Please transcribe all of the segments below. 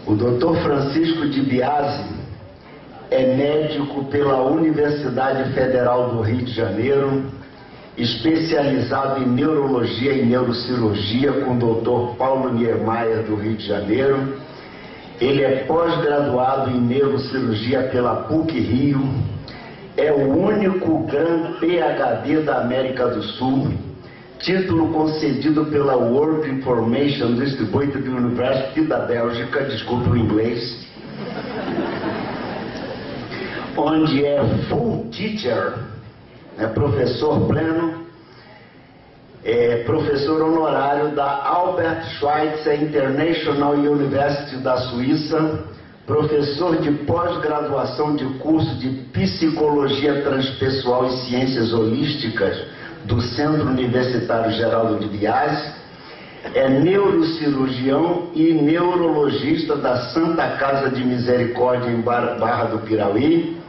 O Dr. Francisco de Biasi é médico pela Universidade Federal do Rio de Janeiro, especializado em neurologia e neurocirurgia com o Dr. Paulo Niemeyer do Rio de Janeiro. Ele é pós-graduado em neurocirurgia pela PUC-Rio, é o único Grand PhD da América do Sul, título concedido pela World Information Distributed University da Bélgica, desculpe o inglês, onde é full teacher, é professor pleno, é professor honorário da Albert Schweitzer International University da Suíça, professor de pós-graduação de curso de Psicologia Transpessoal e Ciências Holísticas do Centro Universitário Geraldo de Biasi, é neurocirurgião e neurologista da Santa Casa de Misericórdia em Barra do Piauí,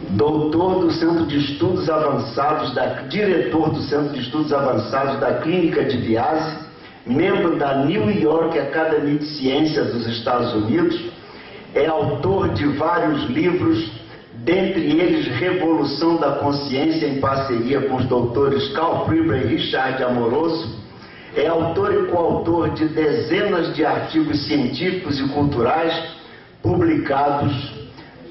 doutor do Centro de Estudos Avançados, diretor do Centro de Estudos Avançados da Clínica de Biasi, membro da New York Academy de Ciências dos Estados Unidos, é autor de vários livros, dentre eles Revolução da Consciência, em parceria com os doutores Carl Friedrich e Richard Amoroso, é autor e coautor de dezenas de artigos científicos e culturais publicados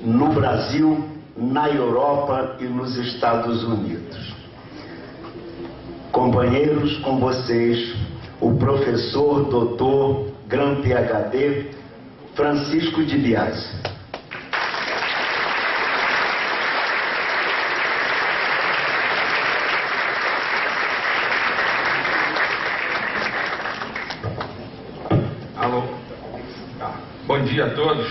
no Brasil, na Europa e nos Estados Unidos. Companheiros, com vocês, o professor, doutor, Grand PhD, Francisco de Biasi. Alô? Bom dia a todos.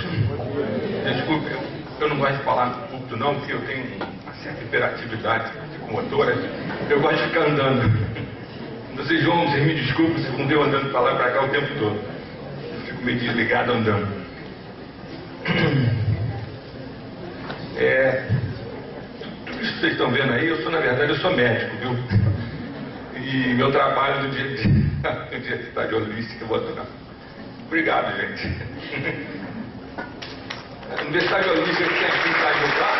Desculpe, eu não gosto de falar muito não, porque eu tenho uma certa hiperatividade psicomotora. Eu gosto de ficar andando. Vocês me desculpem se não deu andando para lá e para cá o tempo todo. Eu fico meio desligado andando. Tudo isso que vocês estão vendo aí, na verdade, eu sou médico, viu? E meu trabalho no dia de cidade holística, eu vou adorar. Obrigado, gente. A Universidade Holística que tem aqui em Itajubá.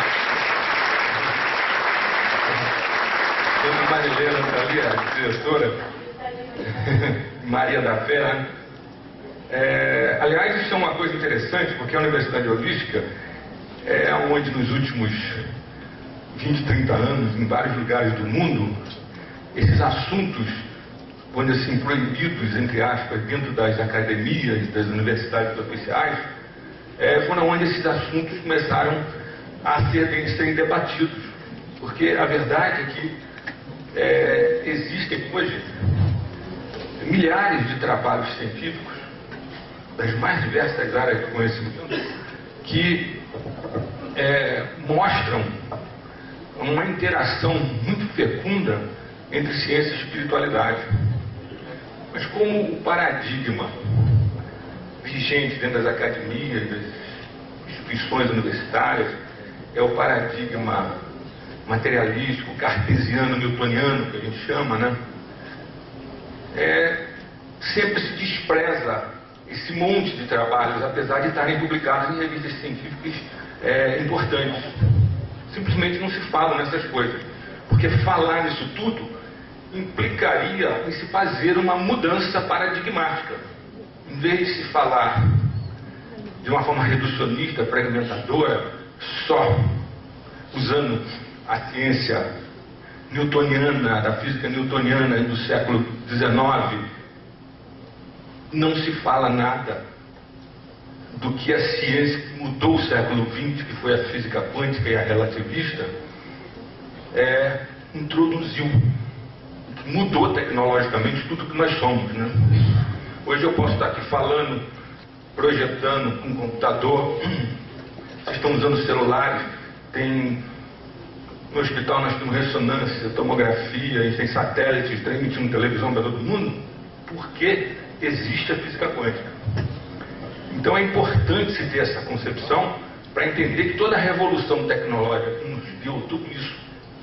Dona Marilena está ali, a diretora, Maria da Fé, né? Aliás, isso é uma coisa interessante, porque a Universidade Holística é onde nos últimos 20, 30 anos, em vários lugares do mundo, esses assuntos, vamos dizer assim, proibidos, entre aspas, dentro das academias, das universidades oficiais, foram onde esses assuntos começaram a serem debatidos. Porque a verdade é que existem hoje milhares de trabalhos científicos das mais diversas áreas de conhecimento que mostram uma interação muito fecunda entre ciência e espiritualidade. Mas como o paradigma vigente dentro das academias, das instituições universitárias, é o paradigma materialístico, cartesiano, newtoniano, que a gente chama, né? Sempre se despreza esse monte de trabalhos, apesar de estarem publicados em revistas científicas importantes. Simplesmente não se fala nessas coisas, porque falar nisso tudo implicaria em se fazer uma mudança paradigmática. Em vez de se falar de uma forma reducionista, fragmentadora, só usando a ciência newtoniana, da física newtoniana do século XIX, não se fala nada do que a ciência que mudou o século XX, que foi a física quântica e a relativista, introduziu, que mudou tecnologicamente tudo que nós somos, né? Hoje eu posso estar aqui falando, projetando com um computador, vocês estão usando celulares, no hospital nós temos ressonância, tomografia, e tem satélites transmitindo televisão para todo mundo, porque existe a física quântica. Então é importante se ter essa concepção para entender que toda a revolução tecnológica que nos deu tudo isso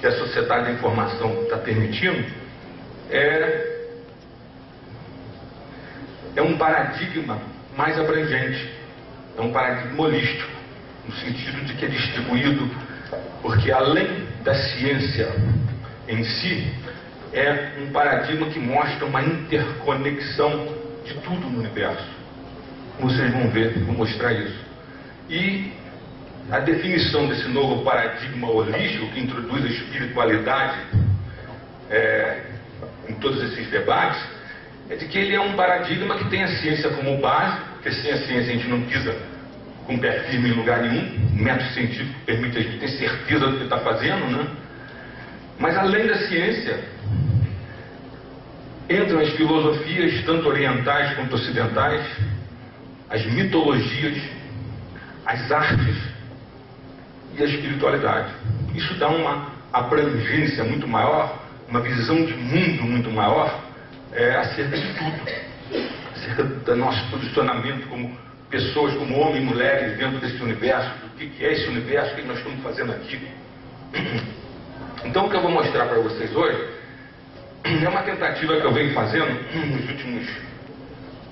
que a sociedade da informação está permitindo é um paradigma mais abrangente, é um paradigma holístico, no sentido de que é distribuído, porque além da ciência em si, é um paradigma que mostra uma interconexão de tudo no universo. Vocês vão ver, vou mostrar isso. E a definição desse novo paradigma holístico, que introduz a espiritualidade em todos esses debates, é de que ele é um paradigma que tem a ciência como base, porque sem a ciência a gente não pisa com o pé firme em lugar nenhum. O método científico permite a gente ter certeza do que está fazendo, né? Mas além da ciência, entram as filosofias, tanto orientais quanto ocidentais, as mitologias, as artes e a espiritualidade. Isso dá uma abrangência muito maior, uma visão de mundo muito maior acerca de tudo, acerca do nosso posicionamento como pessoas, como homens e mulheres dentro desse universo, do que é esse universo, o que nós estamos fazendo aqui. Então o que eu vou mostrar para vocês hoje é uma tentativa que eu venho fazendo nos últimos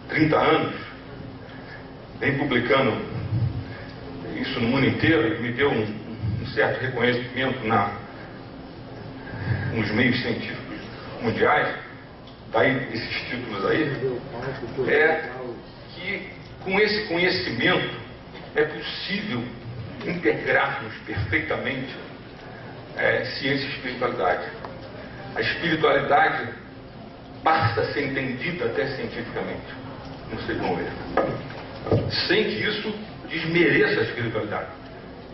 30 anos, venho publicando isso no mundo inteiro, me deu um certo reconhecimento nos meios científicos mundiais, daí esses títulos aí, é que com esse conhecimento é possível integrarmos perfeitamente ciência e espiritualidade. A espiritualidade passa a ser entendida até cientificamente, vocês vão ver, sem que isso desmereça a espiritualidade.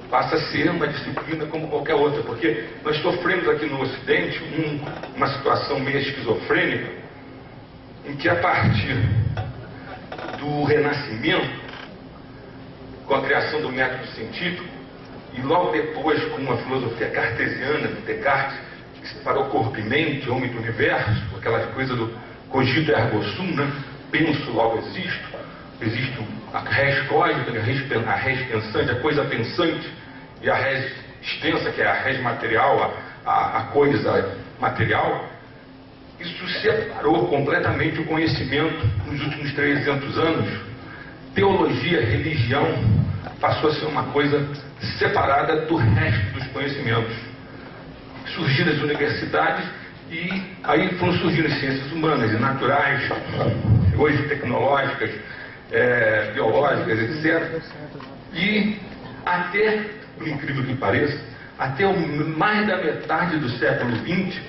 Passa a ser uma disciplina como qualquer outra, porque nós sofremos aqui no Ocidente uma situação meio esquizofrênica, em que a partir do Renascimento, com a criação do método científico, e logo depois com a filosofia cartesiana de Descartes, que separou corpo e mente, homem do universo, aquela coisa do cogito ergo sum, né? Penso, logo existo. Existe a res cógica, a res pensante, a coisa pensante, e a res extensa, que é a res material, a coisa material. Isso separou completamente o conhecimento nos últimos 300 anos. Teologia, religião, passou a ser uma coisa separada do resto dos conhecimentos. Surgiram as universidades e aí foram surgindo as ciências humanas e naturais, hoje tecnológicas, biológicas, etc. E até, por incrível que pareça, até mais da metade do século XX,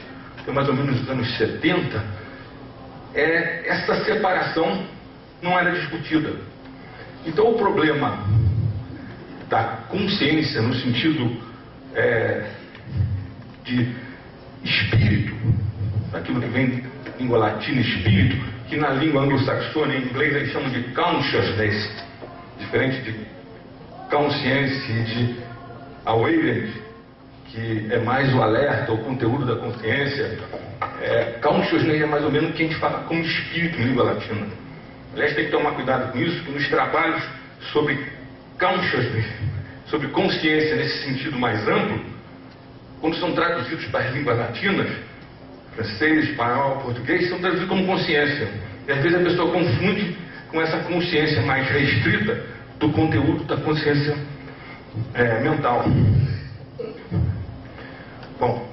que é mais ou menos os anos 70, essa separação não era discutida. Então o problema da consciência, no sentido de espírito, daquilo que vem da língua latina, espírito, que na língua anglo-saxônica, em inglês, eles chamam de consciousness, diferente de consciência e de awareness, que é mais o alerta, o conteúdo da consciência. Consciousness é mais ou menos o que a gente fala como espírito em língua latina. Aliás, tem que tomar cuidado com isso, porque nos trabalhos sobre consciousness, sobre consciência nesse sentido mais amplo, quando são traduzidos para as línguas latinas, francês, espanhol, português, são traduzidos como consciência. E às vezes a pessoa confunde com essa consciência mais restrita do conteúdo da consciência mental. Bom,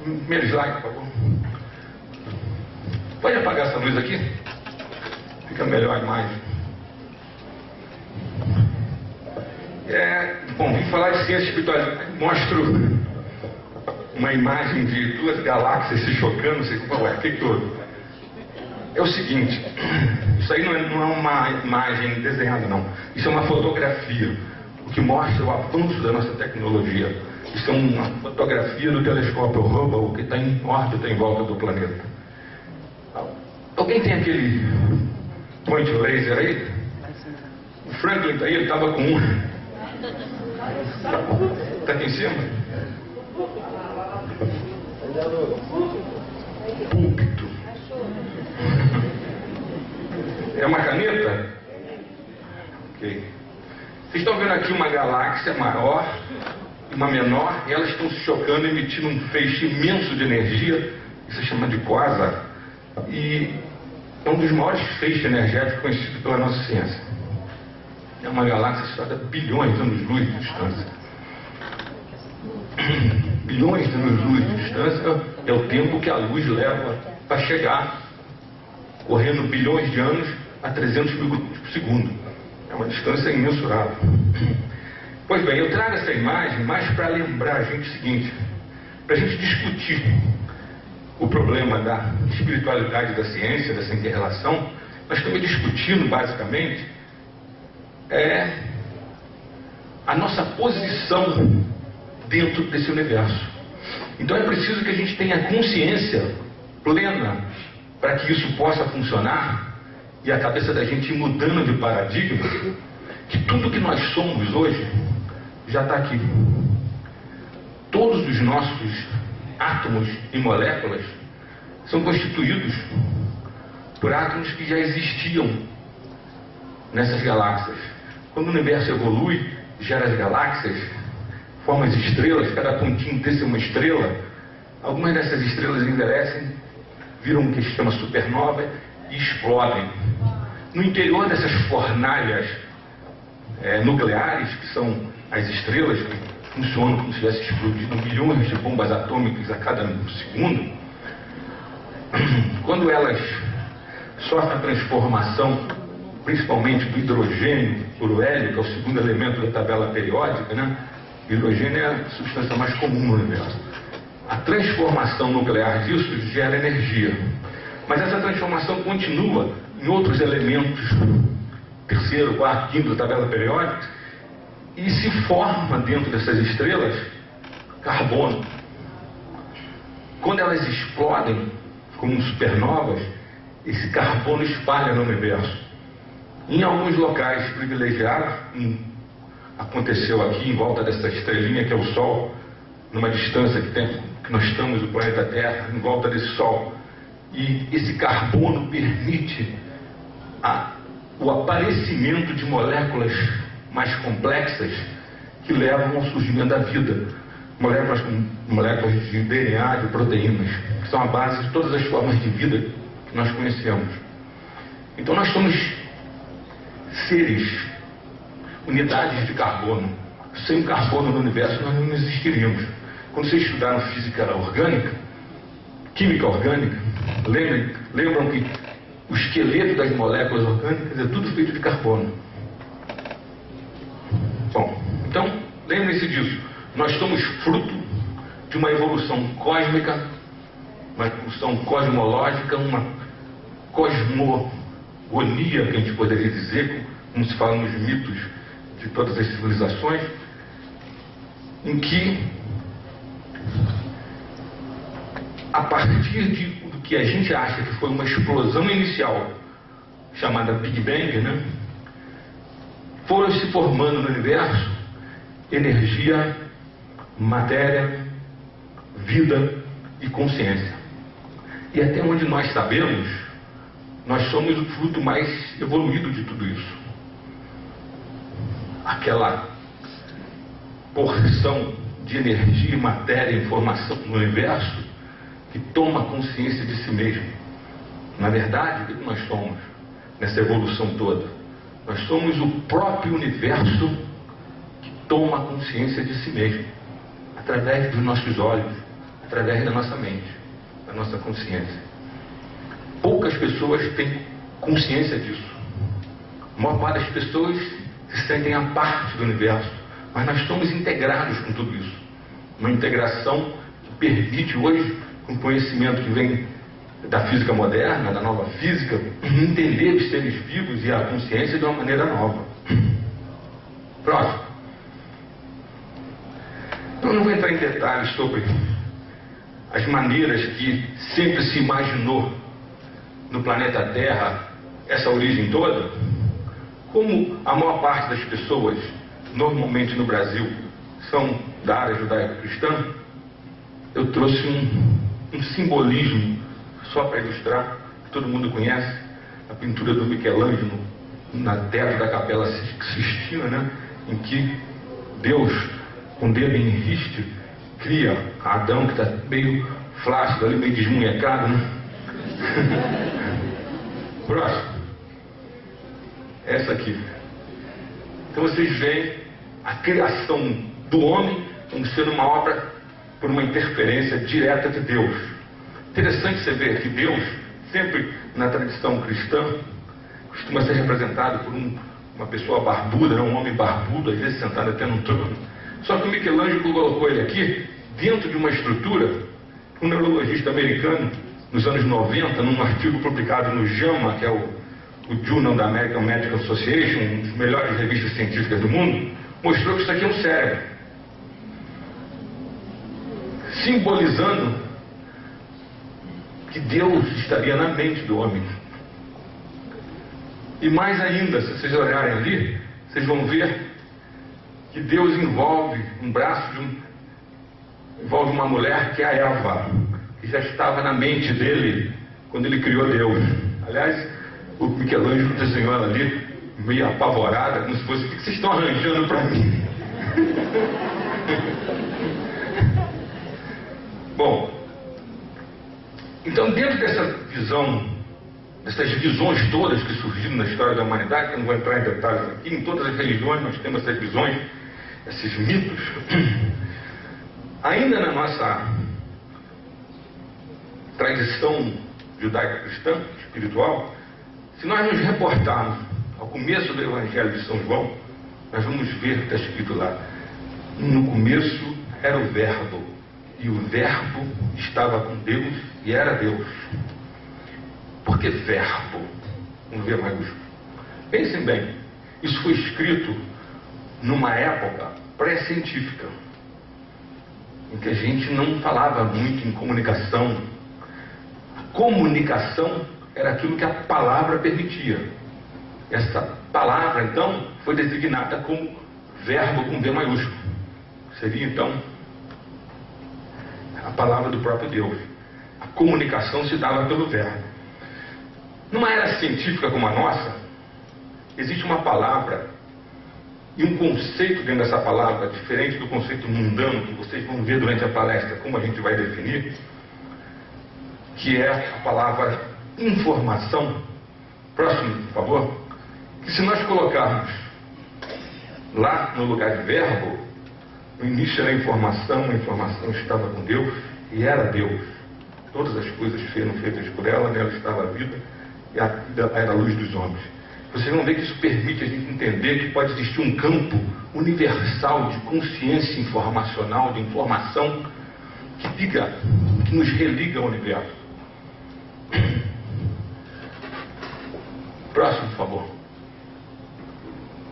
primeiro slide, por favor. Pode apagar essa luz aqui? Fica melhor a imagem. Bom, vim falar de ciência espiritual. Mostro uma imagem de duas galáxias se chocando, não sei como é, que todo. É o seguinte, isso aí não é uma imagem desenhada, não. Isso é uma fotografia, o que mostra o avanço da nossa tecnologia. Isso é uma fotografia do telescópio Hubble, que está em órbita em volta do planeta. Alguém tem aquele point laser aí? O Franklin está aí, ele estava com um. Está aqui em cima? Púlpito. É uma caneta? Ok. Vocês estão vendo aqui uma galáxia maior e uma menor, e elas estão se chocando, emitindo um feixe imenso de energia, isso se chama de quasar. E é um dos maiores feixes energéticos conhecidos pela nossa ciência. É uma galáxia situada a bilhões de anos-luz de distância. Bilhões de anos-luz de distância é o tempo que a luz leva para chegar, correndo bilhões de anos a 300 mil km por segundo. É uma distância imensurável. Pois bem, eu trago essa imagem mais para lembrar a gente o seguinte, para a gente discutir o problema da espiritualidade da ciência, dessa inter-relação. Nós estamos discutindo basicamente a nossa posição dentro desse universo. Então é preciso que a gente tenha consciência plena para que isso possa funcionar e a cabeça da gente ir mudando de paradigma, que tudo que nós somos hoje já está aqui. Todos os nossos átomos e moléculas são constituídos por átomos que já existiam nessas galáxias. Quando o universo evolui, gera as galáxias, forma as estrelas, cada pontinho desse é uma estrela. Algumas dessas estrelas envelhecem, viram o que se chama supernova e explodem. No interior dessas fornalhas nucleares, que são as estrelas que funcionam como se estivesse explodindo milhões de bombas atômicas a cada segundo, quando elas sofrem a transformação, principalmente do hidrogênio por o hélio, que é o segundo elemento da tabela periódica, né? O hidrogênio é a substância mais comum no universo. A transformação nuclear disso gera energia. Mas essa transformação continua em outros elementos, terceiro, quarto, quinto da tabela periódica, e se forma dentro dessas estrelas carbono. Quando elas explodem como supernovas, esse carbono espalha no universo. Em alguns locais privilegiados, aconteceu aqui em volta dessa estrelinha que é o Sol, numa distância que nós estamos do planeta Terra, em volta desse Sol. E esse carbono permite o aparecimento de moléculas mais complexas que levam ao surgimento da vida. Moléculas de DNA, de proteínas, que são a base de todas as formas de vida que nós conhecemos. Então nós somos seres, unidades de carbono. Sem carbono no universo nós não existiríamos. Quando vocês estudaram física orgânica, química orgânica, lembram que o esqueleto das moléculas orgânicas é tudo feito de carbono. Bom, então lembrem-se disso. Nós somos fruto de uma evolução cósmica, uma evolução cosmológica, uma cosmogonia, que a gente poderia dizer, como se fala nos mitos de todas as civilizações, em que, a partir do que a gente acha que foi uma explosão inicial, chamada Big Bang, né, foram se formando no universo energia, matéria, vida e consciência. E até onde nós sabemos, nós somos o fruto mais evoluído de tudo isso. Aquela porção de energia, matéria e informação no universo que toma consciência de si mesmo. Na verdade, o que nós somos nessa evolução toda? Nós somos o próprio universo que toma consciência de si mesmo, através dos nossos olhos, através da nossa mente, da nossa consciência. Poucas pessoas têm consciência disso. A maior parte das pessoas se sentem à parte do universo, mas nós estamos integrados com tudo isso. Uma integração que permite hoje, com o conhecimento que vem da física moderna, da nova física, entender os seres vivos e a consciência de uma maneira nova. Próximo. Eu não vou entrar em detalhes sobre as maneiras que sempre se imaginou no planeta Terra essa origem toda. Como a maior parte das pessoas, normalmente no Brasil, são da área judaico-cristã, eu trouxe um simbolismo só para ilustrar, que todo mundo conhece, a pintura do Michelangelo na teto da Capela Sistina, né, em que Deus, com o dedo em riste, cria Adão, que está meio flácido ali, meio desmunhecado, né? Próximo. Essa aqui. Então vocês veem a criação do homem como sendo uma obra por uma interferência direta de Deus. Interessante você ver que Deus, sempre na tradição cristã, costuma ser representado por uma pessoa barbuda, um homem barbudo, às vezes sentado até num trono. Só que o Michelangelo colocou ele aqui dentro de uma estrutura. Um neurologista americano, nos anos 90, num artigo publicado no JAMA, que é o Journal da American Medical Association, uma das melhores revistas científicas do mundo, mostrou que isso aqui é um cérebro, simbolizando que Deus estaria na mente do homem. E mais ainda, se vocês olharem ali, vocês vão ver que Deus envolve um braço envolve uma mulher que é a Eva, que já estava na mente dele quando ele criou Deus. Aliás, o Michelangelo desenhou ela ali meio apavorada, como se fosse: o que vocês estão arranjando para mim? Bom, então dentro dessa visão, dessas visões todas que surgiram na história da humanidade, que eu não vou entrar em detalhes aqui, em todas as religiões nós temos essas visões, esses mitos. Ainda na nossa tradição judaico-cristã, espiritual, se nós nos reportarmos ao começo do Evangelho de São João, nós vamos ver que está escrito lá: no começo era o Verbo, e o Verbo estava com Deus e era Deus. Por que Verbo? Um V maiúsculo. Pensem bem, isso foi escrito numa época pré-científica, em que a gente não falava muito em comunicação. A comunicação era aquilo que a palavra permitia. Essa palavra, então, foi designada como verbo com V maiúsculo. Seria, então, a palavra do próprio Deus. A comunicação se dava pelo verbo. Numa era científica como a nossa, existe uma palavra e um conceito dentro dessa palavra, diferente do conceito mundano, que vocês vão ver durante a palestra como a gente vai definir, que é a palavra informação. Próximo, por favor. Que se nós colocarmos lá no lugar de verbo, no início era a informação estava com Deus e era Deus. Todas as coisas foram feitas por ela, nela estava a vida, e a vida era a luz dos homens. Vocês vão ver que isso permite a gente entender que pode existir um campo universal de consciência informacional, de informação, que nos religa ao universo. Próximo, por favor.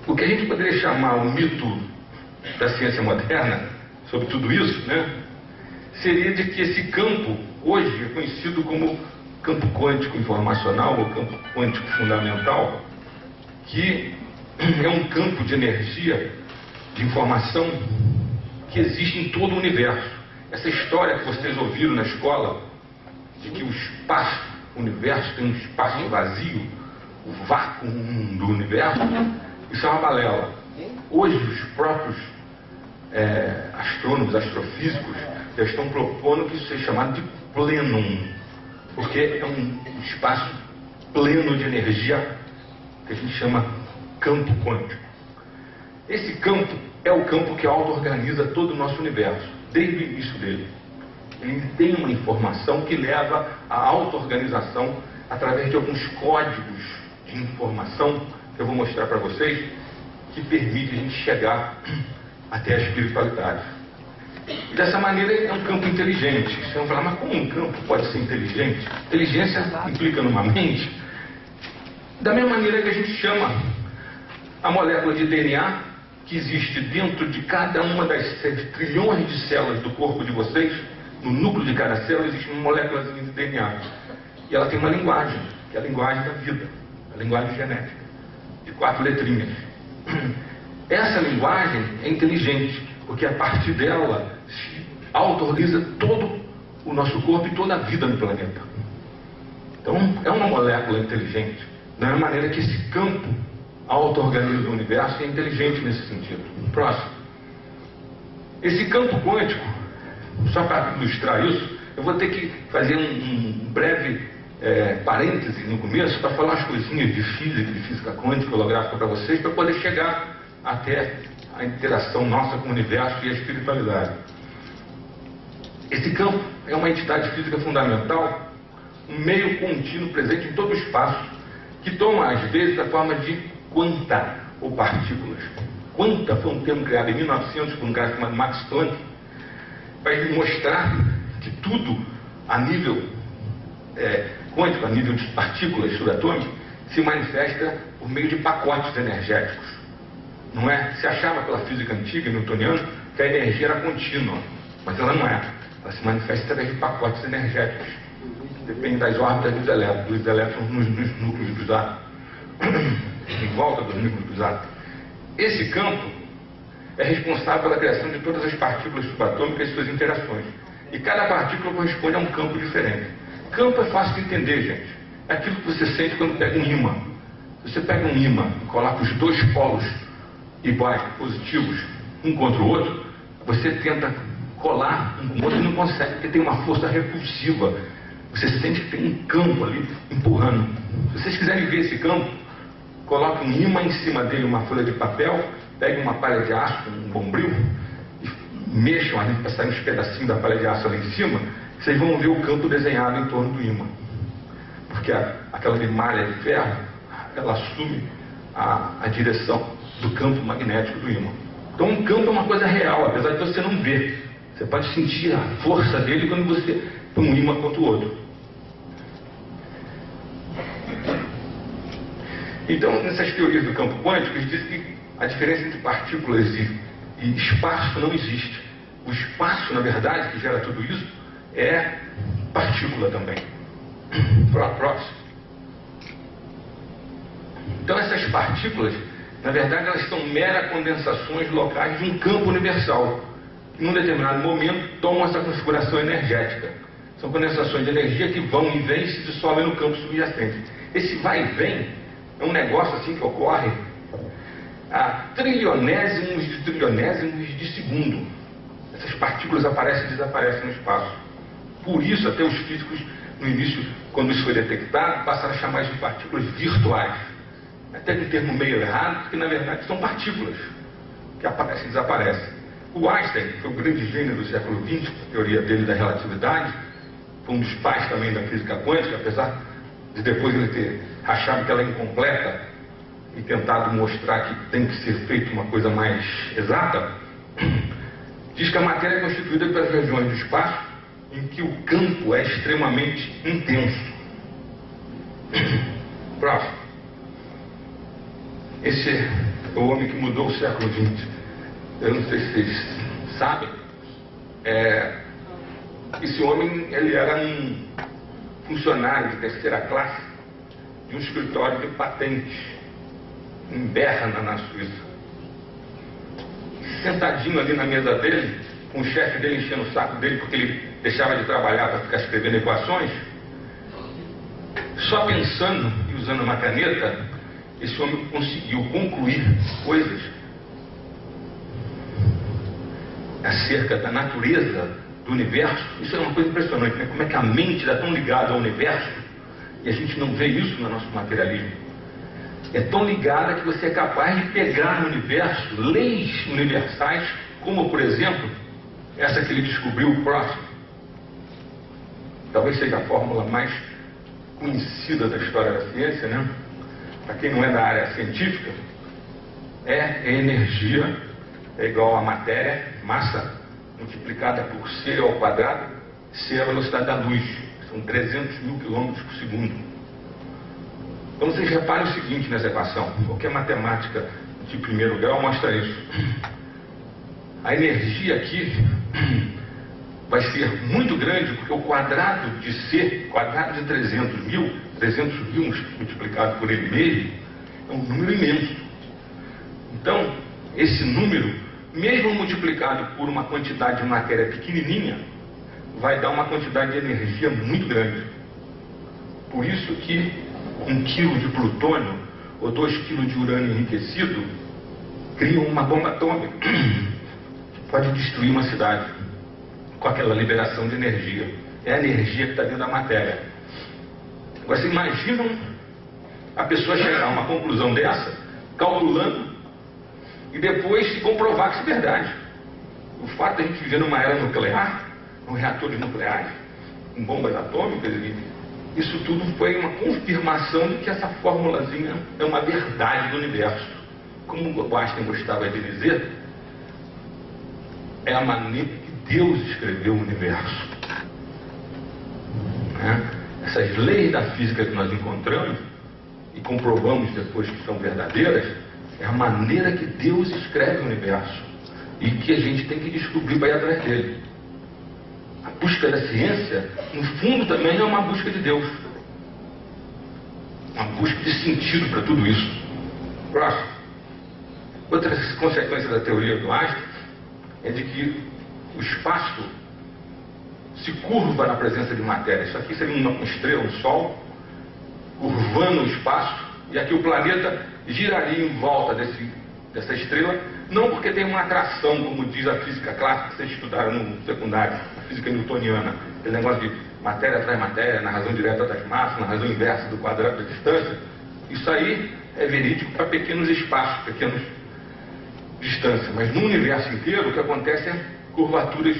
O que a gente poderia chamar o mito da ciência moderna sobre tudo isso, seria de que esse campo hoje é conhecido como campo quântico informacional ou campo quântico fundamental, que é um campo de energia, de informação que existe em todo o universo. Essa história que vocês ouviram na escola, de que o espaço, o universo tem um espaço vazio, o vácuo do universo, isso é uma balela. Hoje os próprios astrônomos, astrofísicos, já estão propondo que isso seja chamado de plenum, porque é um espaço pleno de energia que a gente chama campo quântico. Esse campo é o campo que auto-organiza todo o nosso universo, desde o início dele. Ele tem uma informação que leva à auto-organização através de alguns códigos de informação que eu vou mostrar para vocês, que permite a gente chegar até a espiritualidade. E dessa maneira é um campo inteligente. Vocês vão falar: mas como um campo pode ser inteligente? Inteligência implica numa mente. Da mesma maneira que a gente chama a molécula de DNA, que existe dentro de cada uma das 7 trilhões de células do corpo de vocês, no núcleo de cada célula existe uma molécula de DNA. E ela tem uma linguagem, que é a linguagem da vida, a linguagem genética, de 4 letrinhas. Essa linguagem é inteligente, porque a partir dela se auto-organiza todo o nosso corpo e toda a vida no planeta. Então é uma molécula inteligente. Da mesma maneira que esse campo auto-organiza o universo é inteligente nesse sentido. Próximo. Esse campo quântico, só para ilustrar isso, eu vou ter que fazer um breve parêntese no começo para falar umas coisinhas de física quântica, holográfica para vocês, para poder chegar até a interação nossa com o universo e a espiritualidade. Esse campo é uma entidade física fundamental, um meio contínuo presente em todo o espaço, que toma às vezes a forma de quanta ou partículas. Quanta foi um termo criado em 1900 por um cara chamado Max Planck, para mostrar que tudo a nível quântico, a nível de partículas subatômicas, se manifesta por meio de pacotes energéticos. Não é? Se achava pela física antiga, newtoniana, que a energia era contínua, mas ela não é. Ela se manifesta através de pacotes energéticos. Depende das órbitas dos elétrons nos núcleos dos átomos, em volta dos núcleos dos átomos. Esse campo é responsável pela criação de todas as partículas subatômicas e suas interações. E cada partícula corresponde a um campo diferente. Campo é fácil de entender, gente. É aquilo que você sente quando pega um ímã. Você pega um ímã e coloca os dois polos iguais, positivos, um contra o outro, você tenta colar um com o outro e não consegue, porque tem uma força repulsiva. Você sente que tem um campo ali empurrando. Se vocês quiserem ver esse campo, coloque um ímã em cima dele, uma folha de papel, pegue uma palha de aço, um bombril, e mexam ali para sair uns pedacinhos da palha de aço ali em cima, vocês vão ver o campo desenhado em torno do ímã. Porque aquela malha de ferro, ela assume a direção do campo magnético do ímã. Então um campo é uma coisa real, apesar de você não ver. Você pode sentir a força dele quando você põe um ímã contra o outro. Então, nessas teorias do campo quântico, eles dizem que a diferença entre partículas e espaço não existe. O espaço, na verdade, que gera tudo isso, é partícula também. Próximo. Então, essas partículas, na verdade, elas são meras condensações locais de um campo universal, que num determinado momento tomam essa configuração energética. São condensações de energia que vão e vêm e se dissolvem no campo subjacente. Esse vai e vem é um negócio assim que ocorre a trilionésimos de segundo. Essas partículas aparecem e desaparecem no espaço. Por isso, até os físicos, no início, quando isso foi detectado, passaram a chamar isso de partículas virtuais. Até um termo meio errado, porque na verdade são partículas que aparecem e desaparecem. O Einstein, que foi o grande gênio do século XX, a teoria dele da relatividade, foi um dos pais também da física quântica, apesar de depois ele ter achado que ela é incompleta e tentado mostrar que tem que ser feita uma coisa mais exata, diz que a matéria é constituída pelas regiões do espaço em que o campo é extremamente intenso. Próximo. Esse é o homem que mudou o século XX. Eu não sei se vocês sabem. Esse homem, ele era um funcionário de terceira classe de um escritório de patentes em Berna, na Suíça. Sentadinho ali na mesa dele, com o chefe dele enchendo o saco dele porque ele deixava de trabalhar para ficar escrevendo equações, só pensando e usando uma caneta, esse homem conseguiu concluir coisas acerca da natureza do universo. Isso é uma coisa impressionante, né? Como é que a mente está tão ligada ao universo e a gente não vê isso no nosso materialismo. É tão ligada que você é capaz de pegar no universo leis universais, como por exemplo essa que ele descobriu, o próximo. Talvez seja a fórmula mais conhecida da história da ciência, né? Para quem não é da área científica, energia é igual a matéria, massa, multiplicada por c ao quadrado, c é a velocidade da luz. São 300 mil quilômetros por segundo. Então vocês reparem o seguinte nessa equação. Qualquer matemática de primeiro grau mostra isso. A energia aqui vai ser muito grande, porque o quadrado de c, quadrado de 300 mil multiplicado por ele mesmo, é um número imenso. Então, esse número, mesmo multiplicado por uma quantidade de matéria pequenininha, vai dar uma quantidade de energia muito grande. Por isso que 1 quilo de plutônio ou 2 quilos de urânio enriquecido criam uma bomba atômica que pode destruir uma cidade com aquela liberação de energia. É a energia que está dentro da matéria. Agora, vocês imaginam a pessoa chegar a uma conclusão dessa, calculando, e depois se comprovar que isso é verdade. O fato de a gente viver numa era nuclear, com reatores nucleares, com bombas atômicas, isso tudo foi uma confirmação de que essa formulazinha é uma verdade do universo. Como o Einstein gostava de dizer, é a maneira que Deus escreveu o universo. Essas leis da física que nós encontramos e comprovamos depois que são verdadeiras, é a maneira que Deus escreve o universo e que a gente tem que descobrir para ir atrás dele. A busca da ciência, no fundo, também é uma busca de Deus, uma busca de sentido para tudo isso. Próximo. Outra consequência da teoria do Einstein é de que o espaço se curva na presença de matéria. Isso aqui seria uma estrela, um sol, curvando o espaço, e aqui o planeta giraria em volta dessa estrela, não porque tem uma atração, como diz a física clássica que vocês estudaram no secundário, a física newtoniana, aquele negócio de matéria atrai matéria, na razão direta das massas, na razão inversa do quadrado da distância. Isso aí é verídico para pequenos espaços, pequenas distâncias, mas no universo inteiro o que acontece é curvaturas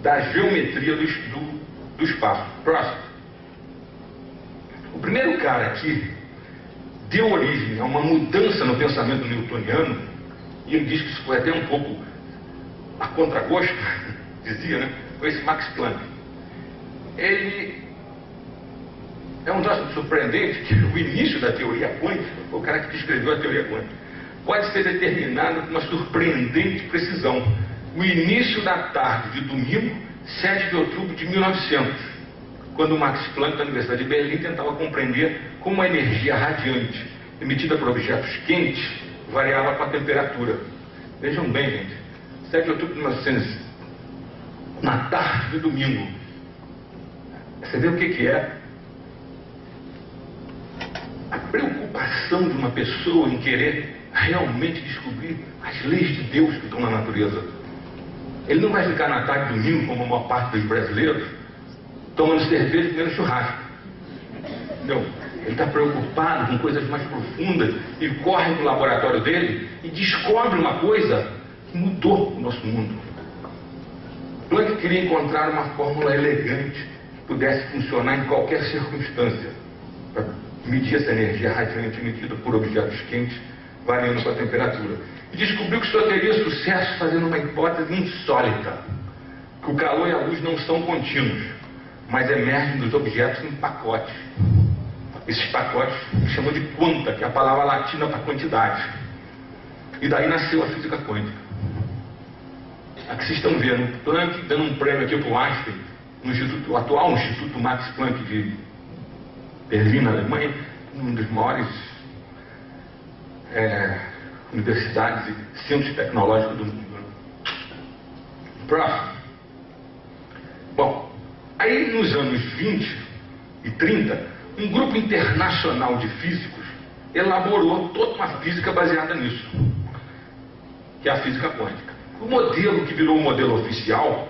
da geometria do espaço. Próximo. O primeiro cara que deu origem a uma mudança no pensamento newtoniano, e ele diz que isso foi até um pouco a contragosto, dizia, né? Foi esse Max Planck. Ele é um troço surpreendente que o início da teoria quântica, foi o cara que descreveu a teoria quântica, pode ser determinado com uma surpreendente precisão. O início da tarde de domingo, 7 de outubro de 1900, quando o Max Planck, da Universidade de Berlim, tentava compreender como a energia radiante emitida por objetos quentes variava com a temperatura. Vejam bem, gente, 7 de outubro de 1900, na tarde de domingo. Você vê o que é a preocupação de uma pessoa em querer realmente descobrir as leis de Deus que estão na natureza. Ele não vai ficar na tarde de domingo, como a maior parte dos brasileiros, tomando cerveja e comendo churrasco. Não. Ele está preocupado com coisas mais profundas e corre para o laboratório dele e descobre uma coisa que mudou o nosso mundo. Planck queria encontrar uma fórmula elegante que pudesse funcionar em qualquer circunstância para medir essa energia radiante emitida por objetos quentes variando com a temperatura. E descobriu que só teria sucesso fazendo uma hipótese insólita, que o calor e a luz não são contínuos, mas emergem dos objetos em pacotes. Esses pacotes se chamam de quanta, que é a palavra latina para quantidade. E daí nasceu a física quântica. Aqui vocês estão vendo Planck dando um prêmio aqui para o Einstein, no atual Instituto Max Planck de Berlim, na Alemanha, um dos maiores universidades e centros tecnológicos do mundo. Próximo. Bom, aí nos anos 20 e 30, um grupo internacional de físicos elaborou toda uma física baseada nisso, que é a física quântica. O modelo que virou o modelo oficial,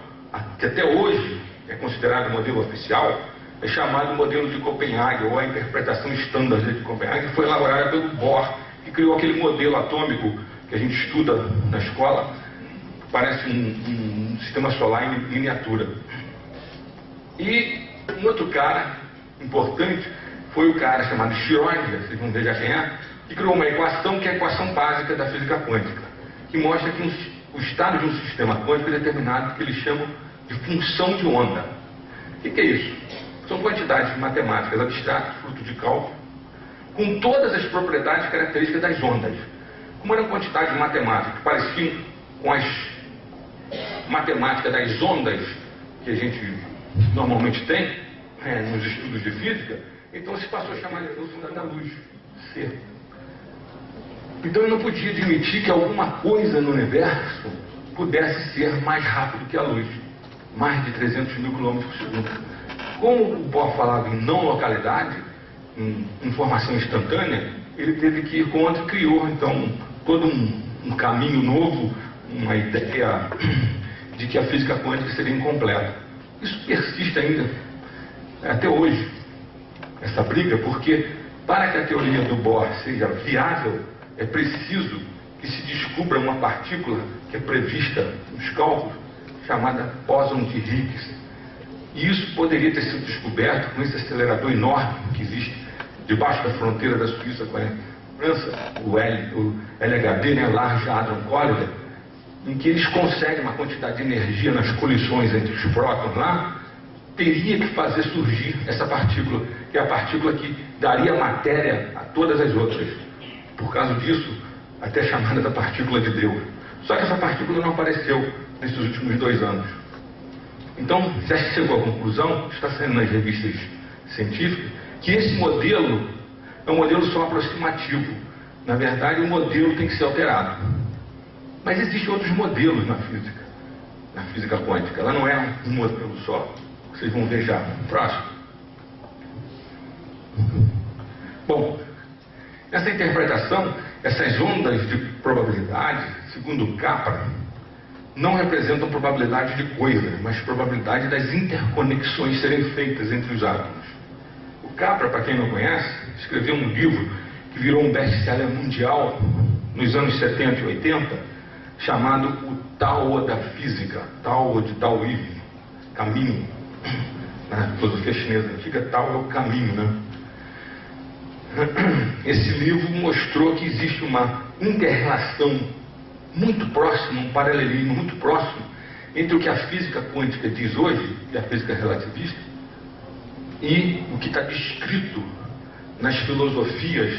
que até hoje é considerado o modelo oficial, é chamado modelo de Copenhague, ou a interpretação estándar de Copenhague, que foi elaborada pelo Bohr, que criou aquele modelo atômico que a gente estuda na escola, que parece um sistema solar em miniatura. E um outro cara importante foi o cara chamado Schrödinger, vocês vão ver já quem é, que criou uma equação que é a equação básica da física quântica, que mostra que o estado de um sistema quântico é determinado que eles chamam de função de onda. O que é isso? São quantidades matemáticas abstratas, fruto de cálculo, com todas as propriedades características das ondas. Como eram quantidades matemáticas que pareciam com as matemáticas das ondas que a gente normalmente tem nos estudos de física, então se passou a chamar de velocidade da luz, C. Então ele não podia admitir que alguma coisa no universo pudesse ser mais rápido que a luz, mais de 300 mil km por segundo. Como o Bohr falava em não localidade, em informação instantânea, ele teve que ir contra e criou então todo um caminho novo, uma ideia de que a física quântica seria incompleta. Isso persiste ainda até hoje. essa briga, porque para que a teoria do Bohr seja viável, é preciso que se descubra uma partícula que é prevista nos cálculos, chamada bóson de Higgs. E isso poderia ter sido descoberto com esse acelerador enorme que existe debaixo da fronteira da Suíça com a França, o LHD, né, Large Hadron Collider, em que eles conseguem uma quantidade de energia nas colisões entre os prótons lá, teria que fazer surgir essa partícula, que é a partícula que daria matéria a todas as outras. Por causa disso, até chamada da partícula de Deus. Só que essa partícula não apareceu nesses últimos 2 anos. Então, já se chegou à conclusão, está saindo nas revistas científicas, que esse modelo é um modelo só aproximativo. Na verdade, o modelo tem que ser alterado. Mas existem outros modelos na física quântica. Ela não é um modelo só. Vocês vão ver já no próximo. Bom, essa interpretação, essas ondas de probabilidade, segundo Capra, não representam probabilidade de coisas, mas probabilidade das interconexões serem feitas entre os átomos. O Capra, para quem não conhece, escreveu um livro que virou um best-seller mundial nos anos 70 e 80, chamado O Tao da Física, Tao de Taoísmo, caminho. Na filosofia chinesa antiga, Tao é o caminho, né? Esse livro mostrou que existe uma inter-relação muito próxima, um paralelismo muito próximo entre o que a física quântica diz hoje, e a física relativista, e o que está descrito nas filosofias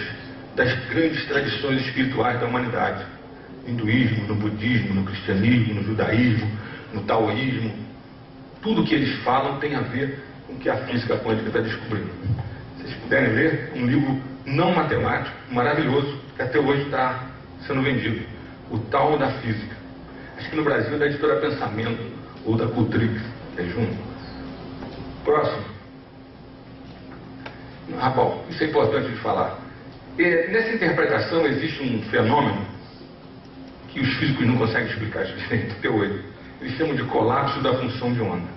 das grandes tradições espirituais da humanidade. No hinduísmo, no budismo, no cristianismo, no judaísmo, no taoísmo. Tudo que eles falam tem a ver com o que a física quântica está descobrindo. Se vocês puderem ler, um livro não matemático, maravilhoso, que até hoje está sendo vendido. O Tao da Física. Acho que no Brasil é da editora Pensamento, ou da Cultrix, é junto. Próximo. Bom, isso é importante de falar. Nessa interpretação existe um fenômeno que os físicos não conseguem explicar direito até hoje. Eles chamam de colapso da função de onda.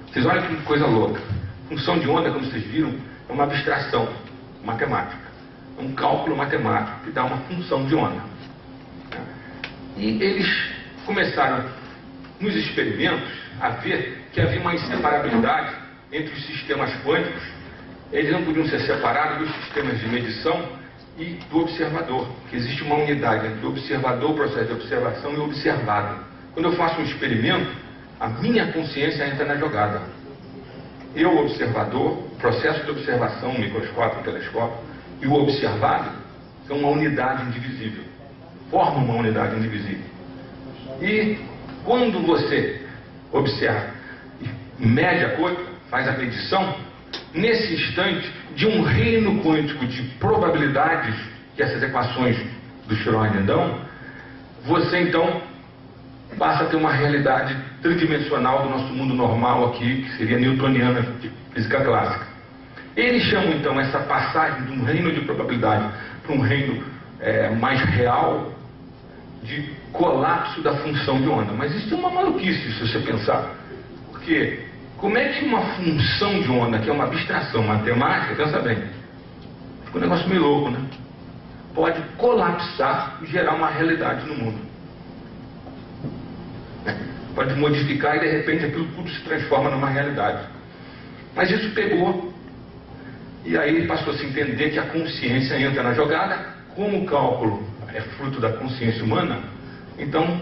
Vocês olham que coisa louca. Função de onda, como vocês viram, é uma abstração matemática. É um cálculo matemático que dá uma função de onda. E eles começaram, nos experimentos, a ver que havia uma inseparabilidade entre os sistemas quânticos. Eles não podiam ser separados dos sistemas de medição e do observador, que existe uma unidade entre o observador, o processo de observação e o observado. Quando eu faço um experimento, a minha consciência entra na jogada. Eu, o observador, o processo de observação, o microscópio, o telescópio, e o observado são uma unidade indivisível. Formam uma unidade indivisível. E quando você observa e mede a coisa, faz a medição, nesse instante, de um reino quântico de probabilidades que essas equações do Schrödinger dão, você então passa a ter uma realidade tridimensional do nosso mundo normal aqui, que seria newtoniana de física clássica. Eles chamam então essa passagem de um reino de probabilidade para um reino mais real de colapso da função de onda. Mas isso é uma maluquice se você pensar. Porque como é que uma função de onda, que é uma abstração matemática, pensa bem, fica um negócio meio louco, né? Pode colapsar e gerar uma realidade no mundo. Pode modificar e de repente aquilo tudo se transforma numa realidade. Mas isso pegou, e aí passou a se entender que a consciência entra na jogada. Como o cálculo é fruto da consciência humana, então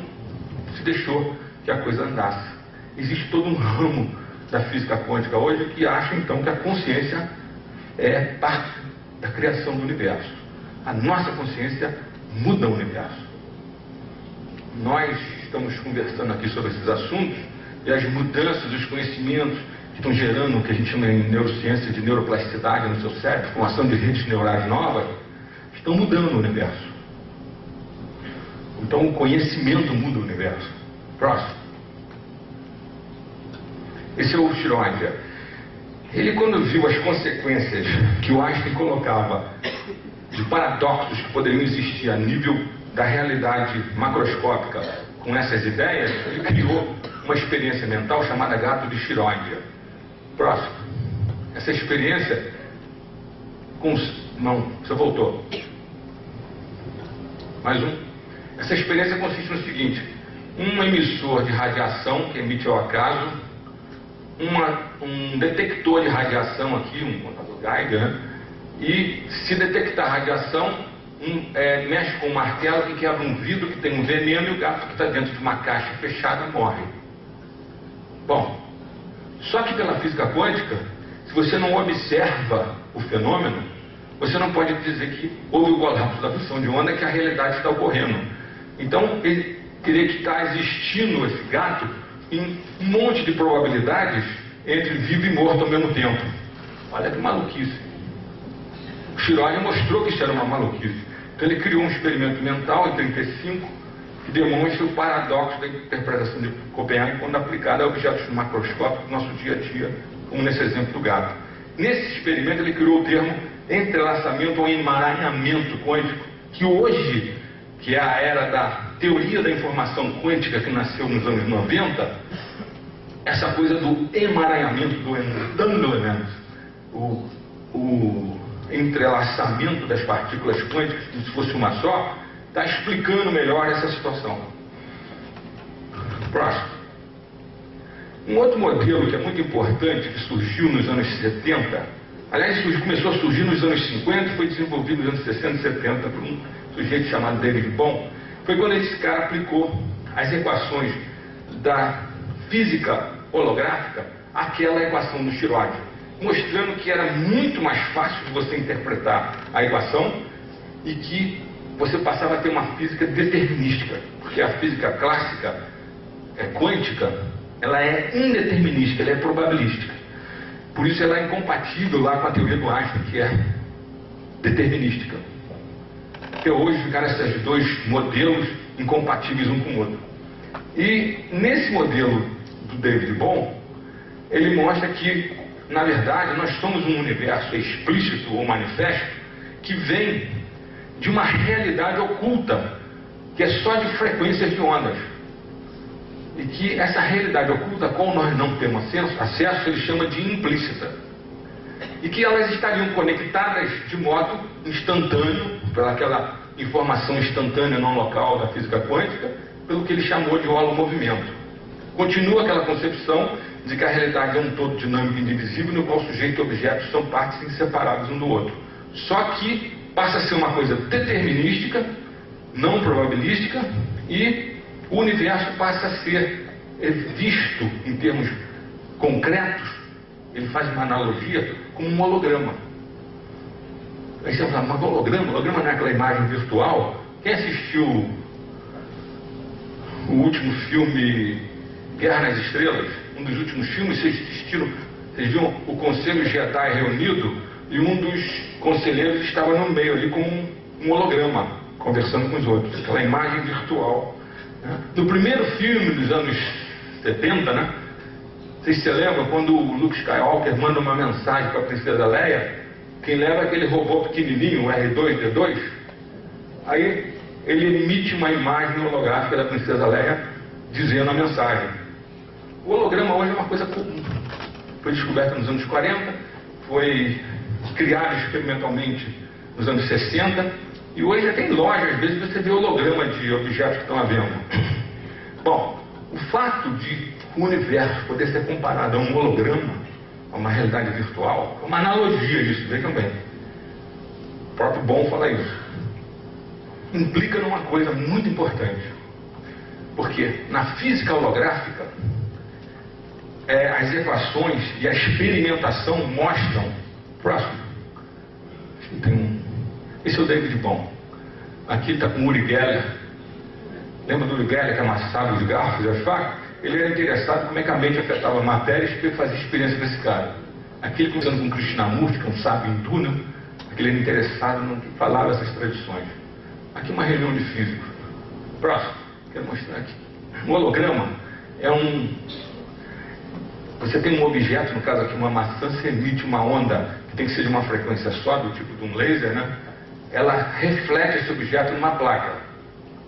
se deixou que a coisa andasse. Existe todo um ramo da física quântica hoje que acha então que a consciência é parte da criação do universo. A nossa consciência muda o universo. Nós estamos conversando aqui sobre esses assuntos e as mudanças, os conhecimentos que estão gerando o que a gente chama em neurociência de neuroplasticidade no seu cérebro, formação de redes neurais novas, estão mudando o universo. Então o conhecimento muda o universo. Próximo. Esse é o Schrödinger. Ele, quando viu as consequências que o Einstein colocava de paradoxos que poderiam existir a nível da realidade macroscópica com essas ideias, ele criou uma experiência mental chamada gato de Schrödinger. Próximo. Essa experiência Não, você voltou. Mais um. Essa experiência consiste no seguinte: um emissor de radiação que emite ao acaso, um detector de radiação aqui, um contador Geiger, né? E se detectar radiação, mexe com um martelo e quebra um vidro que tem um veneno, e o gato que está dentro de uma caixa fechada morre. Bom, só que pela física quântica, se você não observa o fenômeno, você não pode dizer que houve o colapso da fusão de onda, que a realidade está ocorrendo. Então, ele teria que estar existindo, esse gato, em um monte de probabilidades entre vivo e morto ao mesmo tempo. Olha que maluquice. O Schrödinger mostrou que isso era uma maluquice. Então ele criou um experimento mental em 1935 que demonstra o paradoxo da interpretação de Copenhague quando aplicada a objetos macroscópicos do nosso dia a dia, como nesse exemplo do gato. Nesse experimento ele criou o termo entrelaçamento ou emaranhamento quântico, que hoje, que é a era da teoria da informação quântica que nasceu nos anos 90, essa coisa do emaranhamento, do entanglement, o entrelaçamento das partículas quânticas, como se fosse uma só, está explicando melhor essa situação. Próximo. Um outro modelo que é muito importante, que surgiu nos anos 70, aliás, começou a surgir nos anos 50 e foi desenvolvido nos anos 60 e 70 por um sujeito chamado David Bohm, foi quando esse cara aplicou as equações da física holográfica àquela equação do Schrödinger, mostrando que era muito mais fácil de você interpretar a equação e que você passava a ter uma física determinística, porque a física clássica, quântica, ela é indeterminística, ela é probabilística. Por isso ela é incompatível lá com a teoria do Einstein, que é determinística. Até hoje ficaram esses dois modelos incompatíveis um com o outro. E nesse modelo do David Bohm, ele mostra que, na verdade, nós somos um universo explícito ou manifesto que vem de uma realidade oculta, que é só de frequências de ondas. E que essa realidade oculta, como nós não temos acesso, ele chama de implícita. E que elas estariam conectadas de modo instantâneo, pelaquela informação instantânea não local da física quântica, pelo que ele chamou de holomovimento. Continua aquela concepção de que a realidade é um todo dinâmico e indivisível, no qual sujeito e objeto são partes inseparadas um do outro. Só que passa a ser uma coisa determinística, não probabilística, e o universo passa a ser visto em termos concretos. Ele faz uma analogia como um holograma. Aí você fala, mas holograma? Holograma não é aquela imagem virtual? Quem assistiu o último filme Guerra nas Estrelas? Um dos últimos filmes, vocês viram o Conselho Jedi reunido e um dos conselheiros estava no meio ali com um holograma, conversando com os outros. Aquela imagem virtual. No primeiro filme dos anos 70, né? Vocês se lembram quando o Luke Skywalker manda uma mensagem para a princesa Leia? Quem leva é aquele robô pequenininho, o R2-D2. Aí ele emite uma imagem holográfica da princesa Leia dizendo a mensagem. O holograma hoje é uma coisa comum. Foi descoberto nos anos 40, foi criado experimentalmente nos anos 60, e hoje já tem lojas, às vezes você vê holograma de objetos que estão à venda. Bom, o fato de o universo poder ser comparado a um holograma, a uma realidade virtual, é uma analogia disso, vejam bem. O próprio Bohm fala isso. Implica numa coisa muito importante. Porque na física holográfica, as equações e a experimentação mostram. Próximo. Acho que tem um. Esse é o David Bohm. Aqui está com o Uri Geller. Lembra do Uri Geller que amassava os garfos e as facas? Ele era interessado em como é que a mente afetava a matéria e fazia experiência com esse cara. Aqui ele conversando com Krishnamurti, que é um sábio hindu, né? Aquele era interessado no que falava essas tradições. Aqui uma reunião de físicos. Próximo. Quero mostrar aqui. Um holograma é Você tem um objeto, no caso aqui uma maçã, você emite uma onda que tem que ser de uma frequência só, do tipo de um laser, né? Ela reflete esse objeto numa placa.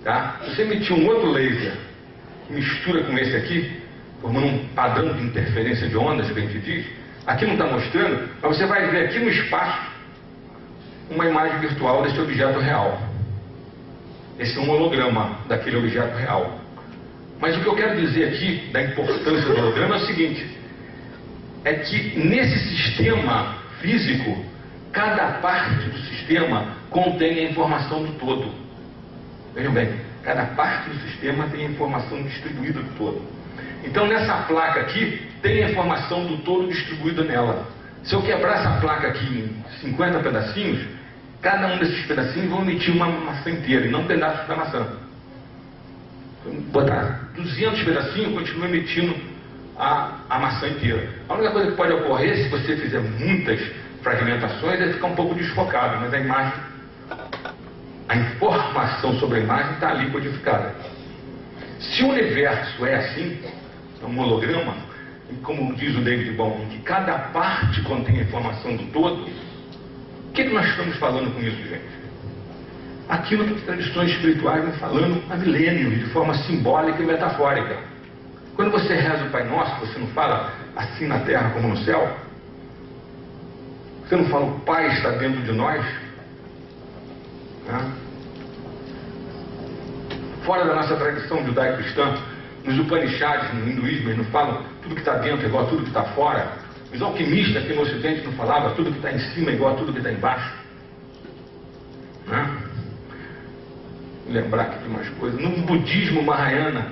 Tá? Você emitir um outro laser, mistura com esse aqui, formando um padrão de interferência de ondas, que a gente diz, aqui não está mostrando, mas você vai ver aqui no espaço uma imagem virtual desse objeto real. Esse é um holograma daquele objeto real. Mas o que eu quero dizer aqui, da importância do holograma, é o seguinte: é que nesse sistema físico, cada parte do sistema contém a informação do todo. Vejam bem, cada parte do sistema tem a informação distribuída do todo. Então nessa placa aqui, tem a informação do todo distribuída nela. Se eu quebrar essa placa aqui em 50 pedacinhos, cada um desses pedacinhos vai emitir uma maçã inteira, e não pedaços da maçã. Se eu botar 200 pedacinhos, continua emitindo a maçã inteira. A única coisa que pode ocorrer, se você fizer muitas fragmentações, é ficar um pouco desfocado, mas a imagem, a informação sobre a imagem está ali codificada. Se o universo é assim, é um holograma, e como diz o David Bohm, que cada parte contém a informação do todo, o que nós estamos falando com isso, gente? Aquilo que as tradições espirituais vão falando há milênios, de forma simbólica e metafórica. Quando você reza o Pai Nosso, você não fala assim na terra como no céu? Você não fala o Pai está dentro de nós? Fora da nossa tradição judaico-cristã, nos Upanishads, no hinduísmo, eles não falam tudo que está dentro é igual a tudo que está fora. Os alquimistas aqui no Ocidente não falavam tudo que está em cima é igual a tudo que está embaixo. Vou lembrar aqui de umas coisas. No budismo Mahayana,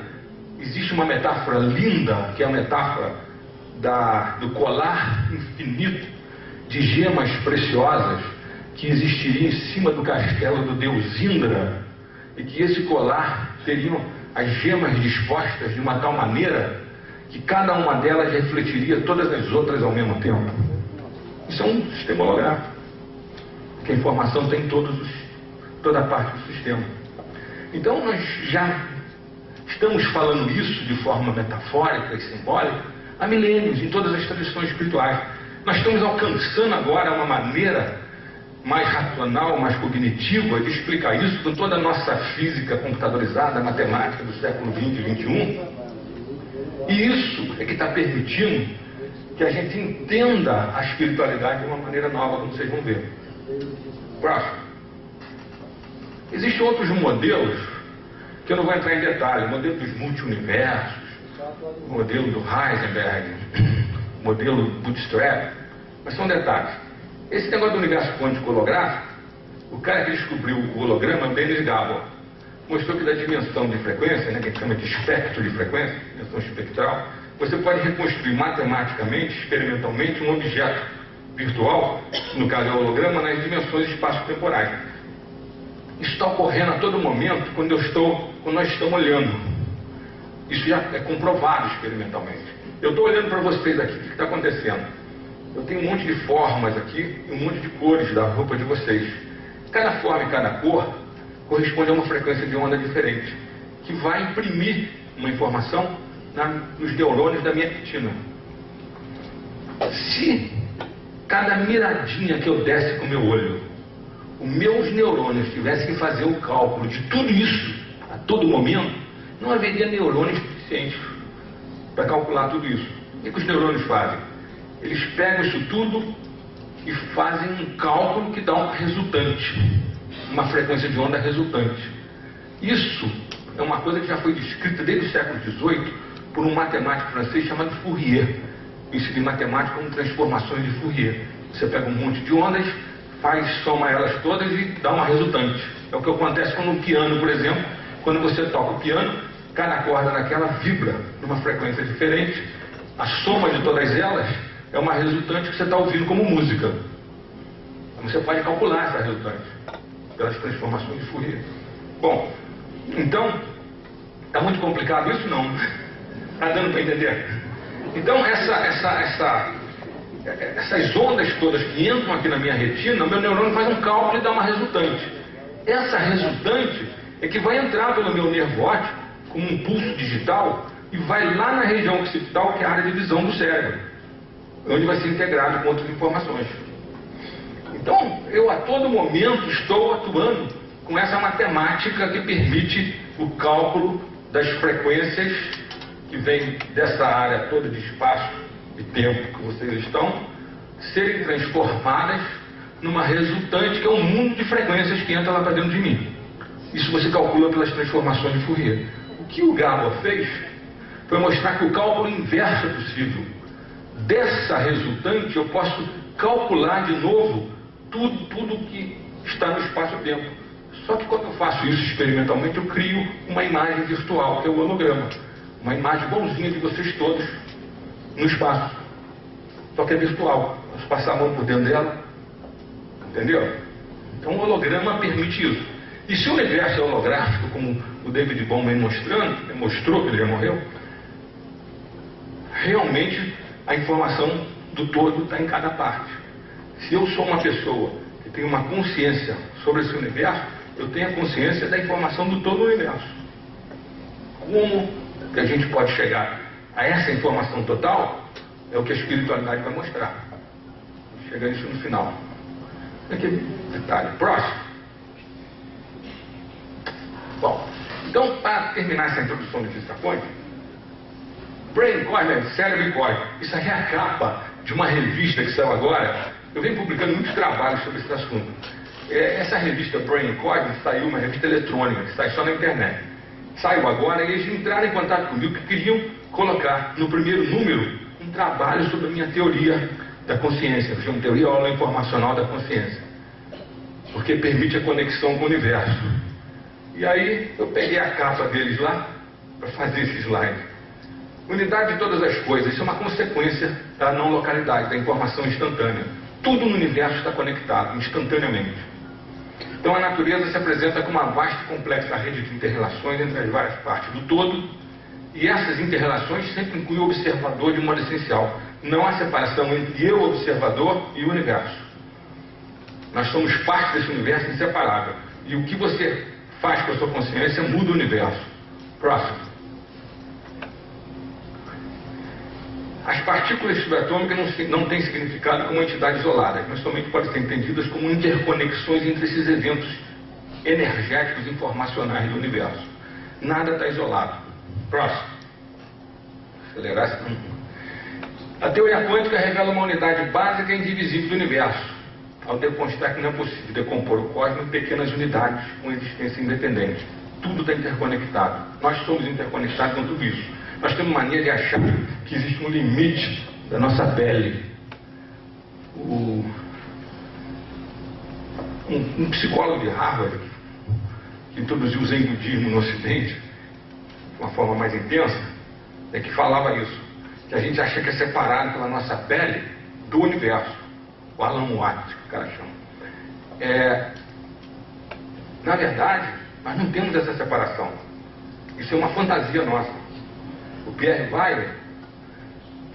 existe uma metáfora linda, que é a metáfora do colar infinito de gemas preciosas que existiria em cima do castelo do deus Indra, e que esse colar teriam as gemas dispostas de uma tal maneira que cada uma delas refletiria todas as outras ao mesmo tempo. Isso é um sistema holográfico, que a informação tem toda a parte do sistema. Então nós já estamos falando isso de forma metafórica e simbólica há milênios, em todas as tradições espirituais. Nós estamos alcançando agora uma maneira mais racional, mais cognitiva de explicar isso com toda a nossa física computadorizada, matemática do século XX e XXI. E isso é que está permitindo que a gente entenda a espiritualidade de uma maneira nova, como vocês vão ver. Próximo. Existem outros modelos que eu não vou entrar em detalhe. O modelo dos multi-universos, o modelo do Heisenberg, o modelo Bootstrap, mas são detalhes. Esse negócio do universo quântico holográfico, o cara que descobriu o holograma é o Dennis Gabor. Mostrou que da dimensão de frequência, que a gente chama de espectro de frequência, dimensão espectral, você pode reconstruir matematicamente, experimentalmente, um objeto virtual, no caso é o holograma, nas dimensões espaço-temporais. Isso está ocorrendo a todo momento quando nós estamos olhando. Isso já é comprovado experimentalmente. Eu estou olhando para vocês aqui, o que está acontecendo? Eu tenho um monte de formas aqui e um monte de cores da roupa de vocês. Cada forma e cada cor corresponde a uma frequência de onda diferente, que vai imprimir uma informação nos neurônios da minha retina. Se cada miradinha que eu desse com o meu olho, os meus neurônios tivessem que fazer o cálculo de tudo isso a todo momento, não haveria neurônios suficientes para calcular tudo isso. O que os neurônios fazem? Eles pegam isso tudo e fazem um cálculo que dá um resultante, uma frequência de onda resultante. Isso é uma coisa que já foi descrita desde o século XVIII por um matemático francês chamado Fourier. Isso em matemática como transformações de Fourier. Você pega um monte de ondas, soma elas todas e dá uma resultante. É o que acontece com o piano, por exemplo. Quando você toca o piano, cada corda naquela vibra numa frequência diferente. A soma de todas elas é uma resultante que você está ouvindo como música. Você pode calcular essa resultante pelas transformações de Fourier. Bom, então, está muito complicado isso? Não. Está dando para entender? Então, essas ondas todas que entram aqui na minha retina, meu neurônio faz um cálculo e dá uma resultante. Essa resultante é que vai entrar pelo meu nervo óptico como um pulso digital e vai lá na região occipital, que é a área de visão do cérebro, onde vai ser integrado com outras informações. Então, eu a todo momento estou atuando com essa matemática que permite o cálculo das frequências que vêm dessa área toda de espaço e tempo que vocês estão, serem transformadas numa resultante que é um mundo de frequências que entra lá para dentro de mim. Isso você calcula pelas transformações de Fourier. O que o Gabor fez foi mostrar que o cálculo inverso é possível. Dessa resultante eu posso calcular de novo tudo que está no espaço-tempo. Só que quando eu faço isso experimentalmente, eu crio uma imagem virtual, que é o holograma. Uma imagem bonzinha de vocês todos no espaço. Só que é virtual. Posso passar a mão por dentro dela. Entendeu? Então o holograma permite isso. E se o universo é holográfico, como o David Bohm vem mostrou que ele já morreu, realmente a informação do todo está em cada parte. Se eu sou uma pessoa que tem uma consciência sobre esse universo, eu tenho a consciência da informação do todo o universo. Como que a gente pode chegar a essa informação total? É o que a espiritualidade vai mostrar. Chega nisso no final. Aqui, detalhe. Próximo. Bom, então, para terminar essa introdução de física quântica, Brain Cosmic, Cérebro e Código. Isso aí é a capa de uma revista que saiu agora. Eu venho publicando muitos trabalhos sobre esse assunto. Essa revista Brain Cosmic saiu, uma revista eletrônica, que sai só na internet. Saiu agora e eles entraram em contato comigo que queriam colocar no primeiro número um trabalho sobre a minha teoria da consciência, que chama teoria holoinformacional da consciência. Porque permite a conexão com o universo. E aí eu peguei a capa deles lá para fazer esse slide. Unidade de todas as coisas, isso é uma consequência da não localidade, da informação instantânea. Tudo no universo está conectado, instantaneamente. Então a natureza se apresenta como uma vasta e complexa rede de inter-relações entre as várias partes do todo, e essas inter-relações sempre incluem o observador de modo essencial. Não há separação entre eu, observador, e o universo. Nós somos parte desse universo inseparável. E o que você faz com a sua consciência muda o universo. Próximo. As partículas subatômicas não têm significado como entidades isoladas, mas somente podem ser entendidas como interconexões entre esses eventos energéticos informacionais do universo. Nada está isolado. Próximo. Acelerar esse... A teoria quântica revela uma unidade básica e indivisível do universo, ao demonstrar que não é possível decompor o cosmos em pequenas unidades com existência independente. Tudo está interconectado. Nós somos interconectados com tudo isso. Nós temos mania de achar que existe um limite da nossa pele. Um psicólogo de Harvard, que introduziu o Zen budismo no Ocidente, de uma forma mais intensa, é que falava isso, que a gente acha que é separado pela nossa pele do universo. O Alan Watts, que o cara chama. Na verdade, nós não temos essa separação. Isso é uma fantasia nossa. O Pierre Weiler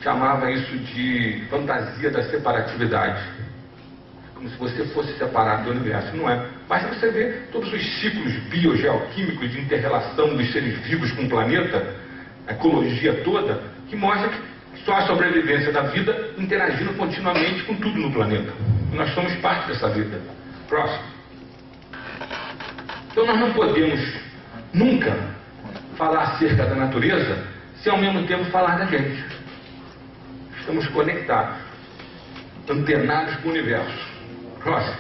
chamava isso de fantasia da separatividade. Como se você fosse separado do universo. Não é. Basta você ver todos os ciclos biogeoquímicos de inter-relação dos seres vivos com o planeta, a ecologia toda, que mostra que só a sobrevivência da vida interagindo continuamente com tudo no planeta. E nós somos parte dessa vida. Próximo. Então nós não podemos nunca falar acerca da natureza se ao mesmo tempo falar da gente. Estamos conectados, antenados com o universo. Próximo.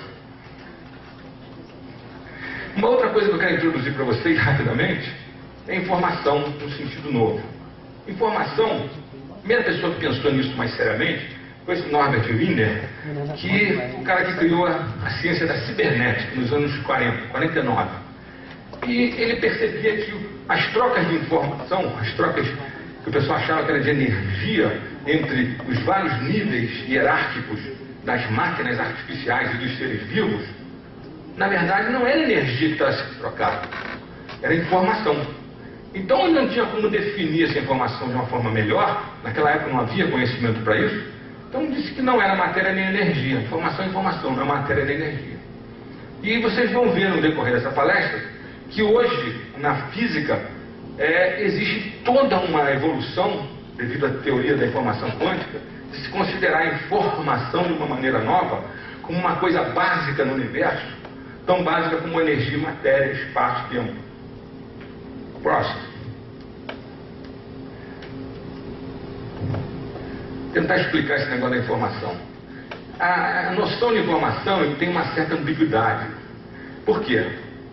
Uma outra coisa que eu quero introduzir para vocês rapidamente é informação no sentido novo. Informação, a primeira pessoa que pensou nisso mais seriamente foi esse Norbert Wiener, que o cara que criou a ciência da cibernética nos anos 49. E ele percebia que as trocas de informação, as trocas que o pessoal achava que era de energia entre os vários níveis hierárquicos das máquinas artificiais e dos seres vivos, na verdade não era energia que estava sendo trocada, era informação. Então ele não tinha como definir essa informação de uma forma melhor, naquela época não havia conhecimento para isso, então disse que não era matéria nem energia. Informação é informação, não é matéria nem energia. E vocês vão ver no decorrer dessa palestra que hoje, na física, existe toda uma evolução, devido à teoria da informação quântica, de se considerar a informação de uma maneira nova como uma coisa básica no universo, tão básica como energia, matéria, espaço, tempo. Próximo. Tentar explicar esse negócio da informação. a noção de informação tem uma certa ambiguidade. Por quê?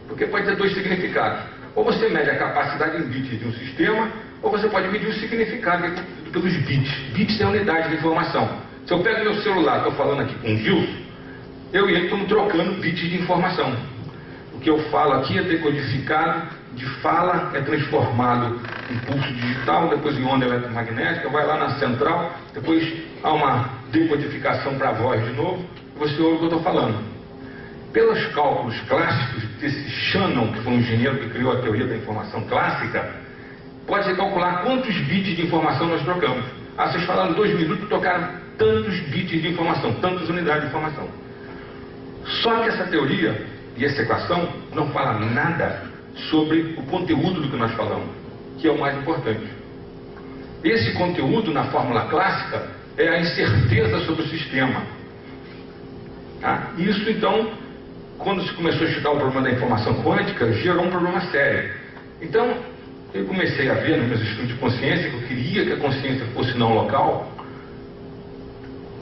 Porque pode ter dois significados. Ou você mede a capacidade em bits de um sistema, ou você pode medir o significado pelos bits. Bits é a unidade de informação. Se eu pego meu celular, estou falando aqui com o Gilson, eu e ele estamos trocando bits de informação. O que eu falo aqui é decodificado, de fala é transformado em pulso digital, depois em onda eletromagnética, vai lá na central, depois há uma decodificação para a voz de novo, e você ouve o que eu estou falando. Pelos cálculos clássicos desse Shannon, que foi um engenheiro que criou a teoria da informação clássica, pode-se calcular quantos bits de informação nós trocamos. Ah, vocês falaram 2 minutos, tocaram tantos bits de informação, tantas unidades de informação. Só que essa teoria e essa equação não fala nada sobre o conteúdo do que nós falamos, que é o mais importante. Esse conteúdo, na fórmula clássica, é a incerteza sobre o sistema. Tá? Isso, então, quando se começou a estudar o problema da informação quântica, gerou um problema sério. Então, eu comecei a ver nos meus estudos de consciência que eu queria que a consciência fosse não local,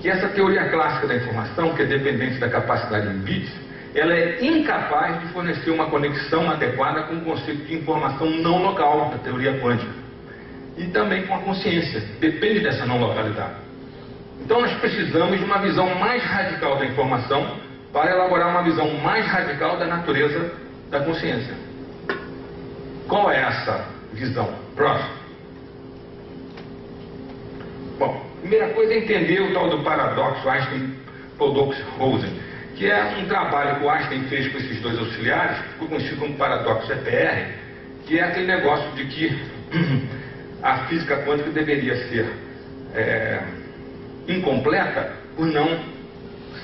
que essa teoria clássica da informação, que é dependente da capacidade em bits, ela é incapaz de fornecer uma conexão adequada com o conceito de informação não local da teoria quântica. E também com a consciência, depende dessa não localidade. Então nós precisamos de uma visão mais radical da informação para elaborar uma visão mais radical da natureza da consciência. Qual é essa visão? Próximo. Bom, primeira coisa é entender o tal do paradoxo Einstein-Podolsky-Rosen, que é um trabalho que o Einstein fez com esses dois auxiliares, que ficou conhecido como paradoxo EPR, que é aquele negócio de que a física quântica deveria ser incompleta por não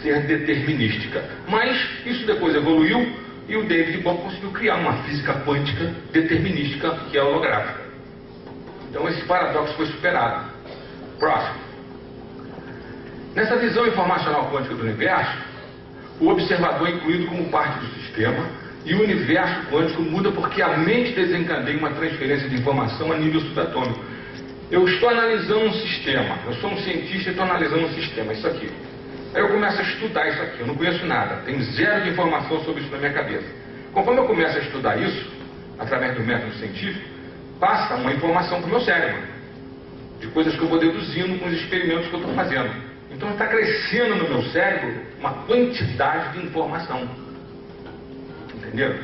ser determinística. Mas isso depois evoluiu e o David Bohm conseguiu criar uma física quântica determinística, que é holográfica. Então esse paradoxo foi superado. Próximo. Nessa visão informacional quântica do universo, o observador é incluído como parte do sistema e o universo quântico muda porque a mente desencadeia uma transferência de informação a nível subatômico. Eu estou analisando um sistema, eu sou um cientista e estou analisando um sistema, isso aqui. Aí eu começo a estudar isso aqui, eu não conheço nada, tenho zero de informação sobre isso na minha cabeça. Conforme eu começo a estudar isso, através do método científico, passa uma informação para o meu cérebro, de coisas que eu vou deduzindo com os experimentos que eu estou fazendo. Então está crescendo no meu cérebro uma quantidade de informação. Entenderam?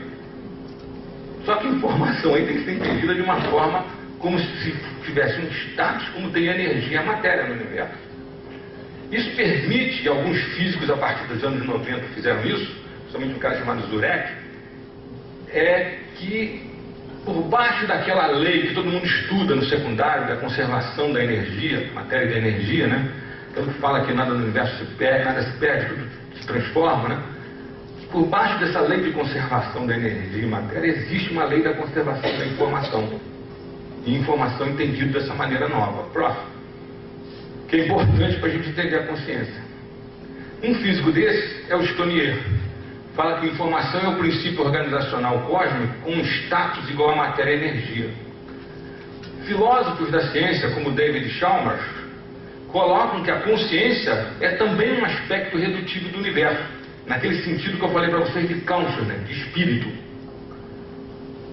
Só que a informação aí tem que ser entendida de uma forma como se tivesse um status, como tem energia e a matéria no universo. Isso permite, e alguns físicos a partir dos anos 90 fizeram isso, principalmente um cara chamado Zurek, é que por baixo daquela lei que todo mundo estuda no secundário, da conservação da energia, matéria e da energia, né? Então fala que nada no universo se perde, nada se perde, tudo se transforma, né? Por baixo dessa lei de conservação da energia e matéria, existe uma lei da conservação da informação. E informação entendida dessa maneira nova. Próximo. Que é importante para a gente entender a consciência. Um físico desse é o Stonier. Fala que informação é o princípio organizacional cósmico com um status igual à matéria e energia. Filósofos da ciência, como David Chalmers, colocam que a consciência é também um aspecto redutivo do universo, naquele sentido que eu falei para vocês de consciousness, de espírito.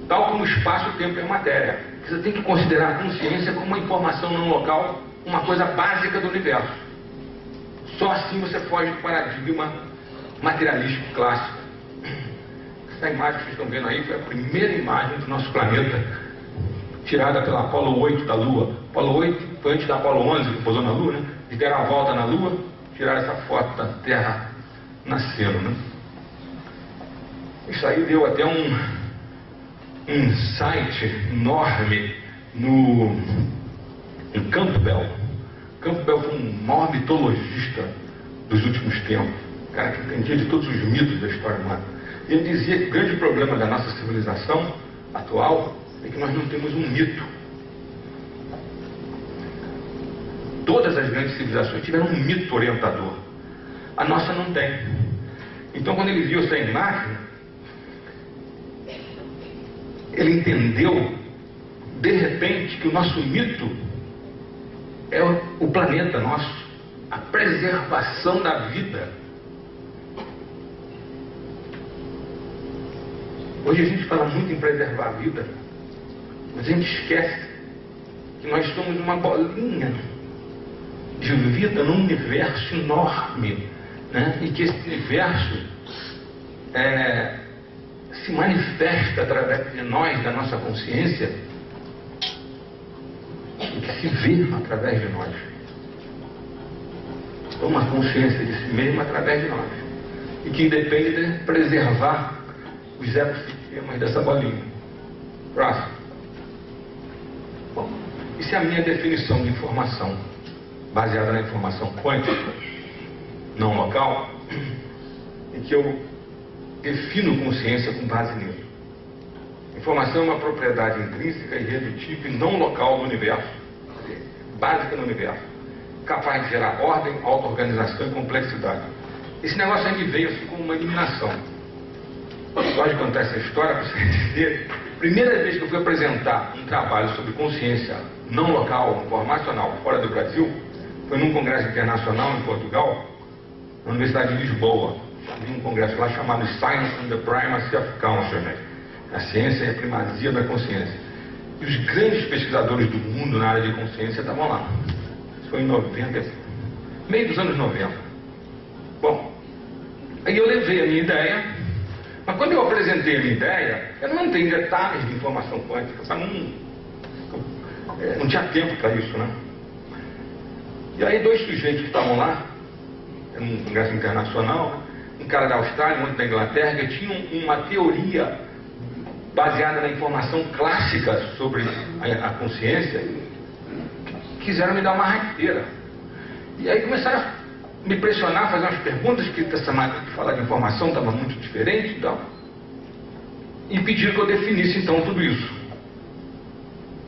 Tal como o espaço, o tempo e a matéria. Você tem que considerar a consciência como uma informação não local, uma coisa básica do universo. Só assim você foge do paradigma materialístico clássico. Essa imagem que vocês estão vendo aí foi a primeira imagem do nosso planeta, tirada pela Apolo 8 da Lua. Apolo 8 foi antes da Apolo 11, que pousou na Lua, né? E deram a volta na Lua, tiraram essa foto da Terra nascendo, né? Isso aí deu até um insight enorme no Campbell. Campbell foi um maior mitologista dos últimos tempos, um cara que entendia de todos os mitos da história humana. E ele dizia que o grande problema da nossa civilização atual é que nós não temos um mito. Todas as grandes civilizações tiveram um mito orientador. A nossa não tem. Então, quando ele viu essa imagem, ele entendeu, de repente, que o nosso mito é o planeta nosso. a preservação da vida. Hoje a gente fala muito em preservar a vida, mas a gente esquece que nós somos uma bolinha de vida num universo enorme, né? E que esse universo se manifesta através de nós, da nossa consciência, e que se vê através de nós. Toma consciência de si mesmo através de nós, e que independe de preservar os ecossistemas dessa bolinha. Próximo. Bom, isso é a minha definição de informação, baseada na informação quântica, não local, em que eu defino consciência com base nisso. Informação é uma propriedade intrínseca, irredutível e não local do universo, básica no universo, capaz de gerar ordem, auto-organização e complexidade. Esse negócio aí me veio assim como uma eliminação. Eu gosto de contar essa história para vocês entenderem. Primeira vez que eu fui apresentar um trabalho sobre consciência não local, informacional, fora do Brasil, foi num congresso internacional em Portugal, na Universidade de Lisboa. Havia um congresso lá chamado Science and the Primacy of Consciousness, a ciência e a primazia da consciência. E os grandes pesquisadores do mundo na área de consciência estavam lá. Isso foi em 90, meio dos anos 90. Bom, aí eu levei a minha ideia, mas quando eu apresentei a minha ideia, eu não entrei em detalhes de informação quântica, não tinha tempo para isso, né? E aí dois sujeitos que estavam lá, era um congresso internacional, um cara da Austrália, um outro da Inglaterra, que tinham uma teoria baseada na informação clássica sobre a consciência, quiseram me dar uma rasteira. E aí começaram a me pressionar, fazer umas perguntas, que essa maneira de falar de informação estava muito diferente e tal. E pediram que eu definisse então tudo isso.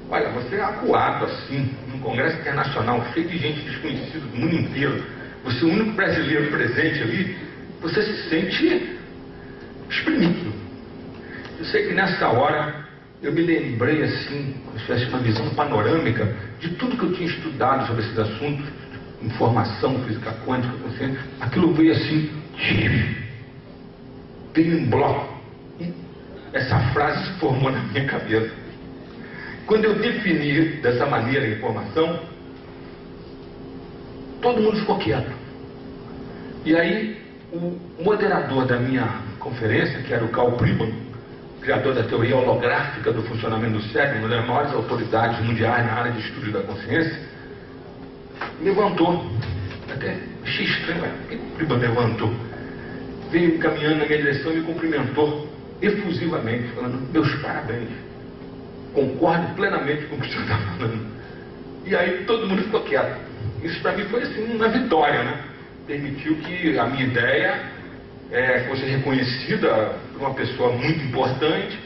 Olha, você é acuado assim, num congresso internacional, cheio de gente desconhecida do mundo inteiro, você é o único brasileiro presente ali, você se sente exprimido. Eu sei que nessa hora eu me lembrei assim, como se tivesse uma visão panorâmica de tudo que eu tinha estudado sobre esses assuntos, informação, física quântica, consciência. Aquilo veio assim, veio em bloco. E essa frase se formou na minha cabeça. Quando eu defini dessa maneira a informação, todo mundo ficou quieto. E aí, o moderador da minha conferência, que era o Carl Pribban, criador da teoria holográfica do funcionamento do cérebro, uma das maiores autoridades mundiais na área de estudo da consciência, levantou. Até achei estranho, mas por que o Pribban levantou? Veio caminhando na minha direção e me cumprimentou efusivamente, falando: meus parabéns, concordo plenamente com o que o senhor está falando. E aí todo mundo ficou quieto. Isso para mim foi assim uma vitória, né? Permitiu que a minha ideia fosse reconhecida por uma pessoa muito importante.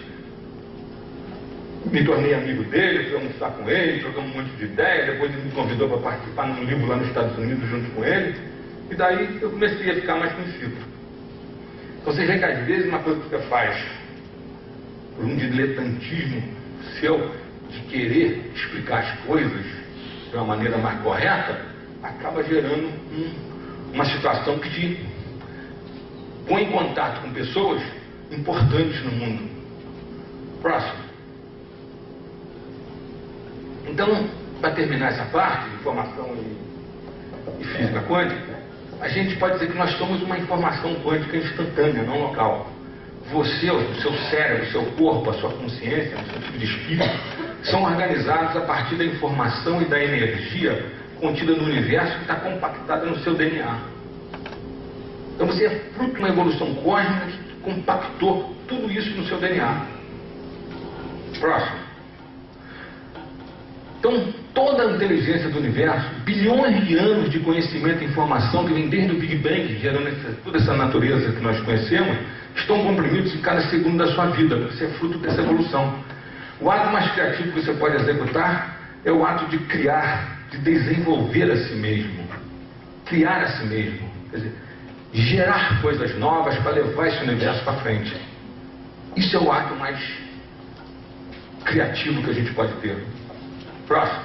Me tornei amigo dele, fui almoçar com ele, trocamos um monte de ideia. Depois ele me convidou para participar num livro lá nos Estados Unidos junto com ele. E daí eu comecei a ficar mais conhecido. Então você vê que às vezes uma coisa que você faz por um diletantismo seu, de querer explicar as coisas de uma maneira mais correta, acaba gerando uma situação que te põe em contato com pessoas importantes no mundo. Próximo. Então, para terminar essa parte de informação e física quântica, a gente pode dizer que nós somos uma informação quântica instantânea, não local. Você, o seu cérebro, o seu corpo, a sua consciência, o seu tipo de espírito, são organizados a partir da informação e da energia contida no universo que está compactada no seu DNA. Então você é fruto de uma evolução cósmica que compactou tudo isso no seu DNA. Próximo. Então, toda a inteligência do universo, bilhões de anos de conhecimento e informação que vem desde o Big Bang, gerando toda essa natureza que nós conhecemos, estão comprimidos em cada segundo da sua vida. Você é fruto dessa evolução. O ato mais criativo que você pode executar é o ato de criar, de desenvolver a si mesmo. Criar a si mesmo. Quer dizer, gerar coisas novas para levar esse universo para frente. Isso é o ato mais criativo que a gente pode ter. Próximo.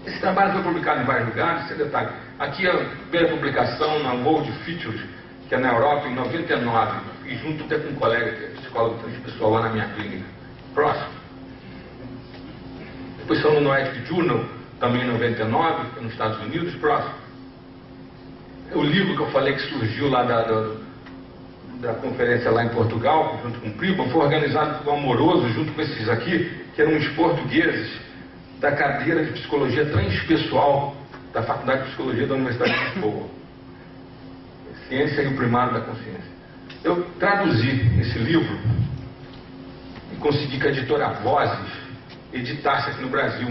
Esse trabalho foi publicado em vários lugares, esse detalhe. Aqui a primeira publicação na World Features, que é na Europa, em 99, e junto até com um colega que é psicólogo transpessoal lá na minha clínica. Próximo. Depois saiu no Noetic Journal, também em 99, nos Estados Unidos. Próximo. O livro que eu falei que surgiu lá da conferência lá em Portugal, junto com o Priba, foi organizado por um amoroso, junto com esses aqui, que eram uns portugueses da cadeira de Psicologia Transpessoal da Faculdade de Psicologia da Universidade de Lisboa. Ciência e o Primário da Consciência. Eu traduzi esse livro e consegui que a editora Vozes editasse aqui no Brasil.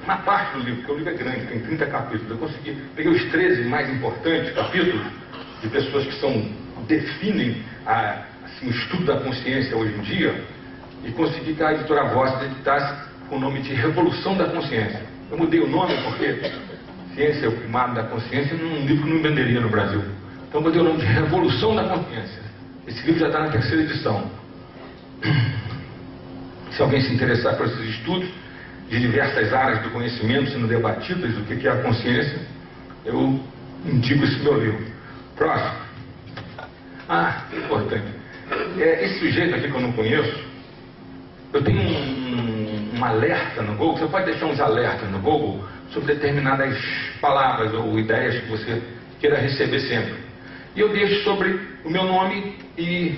Uma parte do livro, porque o livro é grande, tem 30 capítulos. Eu consegui, peguei os 13 mais importantes capítulos de pessoas que definem assim, o estudo da consciência hoje em dia, e consegui que a editora Vozes editasse com o nome de Revolução da Consciência. Eu mudei o nome porque Ciência é o Primário da Consciência é um livro que não venderia no Brasil. Então eu mudei o nome de Revolução da Consciência. Esse livro já está na 3ª edição. Se alguém se interessar por esses estudos de diversas áreas do conhecimento sendo debatidas do que é a consciência, eu indico esse meu livro. Próximo. Importante. Esse sujeito aqui que eu não conheço, eu tenho um alerta no Google. Você pode deixar uns alertas no Google sobre determinadas palavras ou ideias que você queira receber sempre. E eu deixo sobre o meu nome e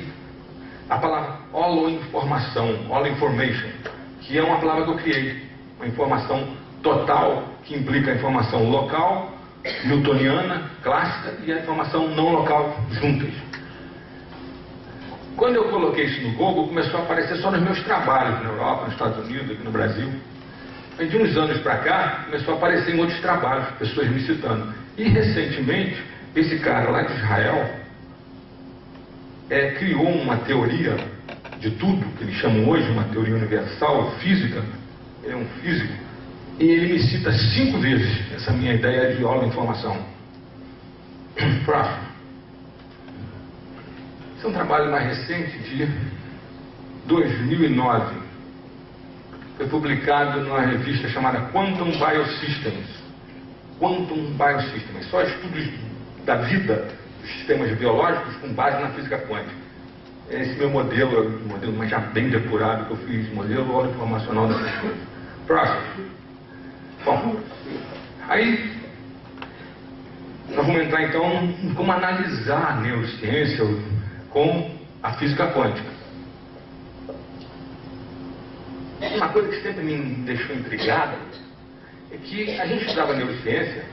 a palavra holoinformação, holoinformation, que é uma palavra que eu criei. Uma informação total, que implica a informação local, newtoniana, clássica, e a informação não local juntas. Quando eu coloquei isso no Google, começou a aparecer só nos meus trabalhos na Europa, nos Estados Unidos, aqui no Brasil. E de uns anos para cá, começou a aparecer em outros trabalhos, pessoas me citando. E recentemente, esse cara lá de Israel criou uma teoria de tudo, que eles chamam hoje uma teoria universal, física. Ele é um físico. E ele me cita 5 vezes essa minha ideia de holoinformação. Próximo. Esse é um trabalho mais recente, de 2009. Foi publicado numa revista chamada Quantum Biosystems. Quantum Biosystems. Só estudos da vida dos sistemas biológicos com base na física quântica. Esse meu modelo é um modelo mais já bem depurado que eu fiz, modelo holoinformacional dessas coisas. Próximo. Bom, aí nós vamos entrar então em como analisar a neurociência com a física quântica. Uma coisa que sempre me deixou intrigada é que a gente estudava neurociência,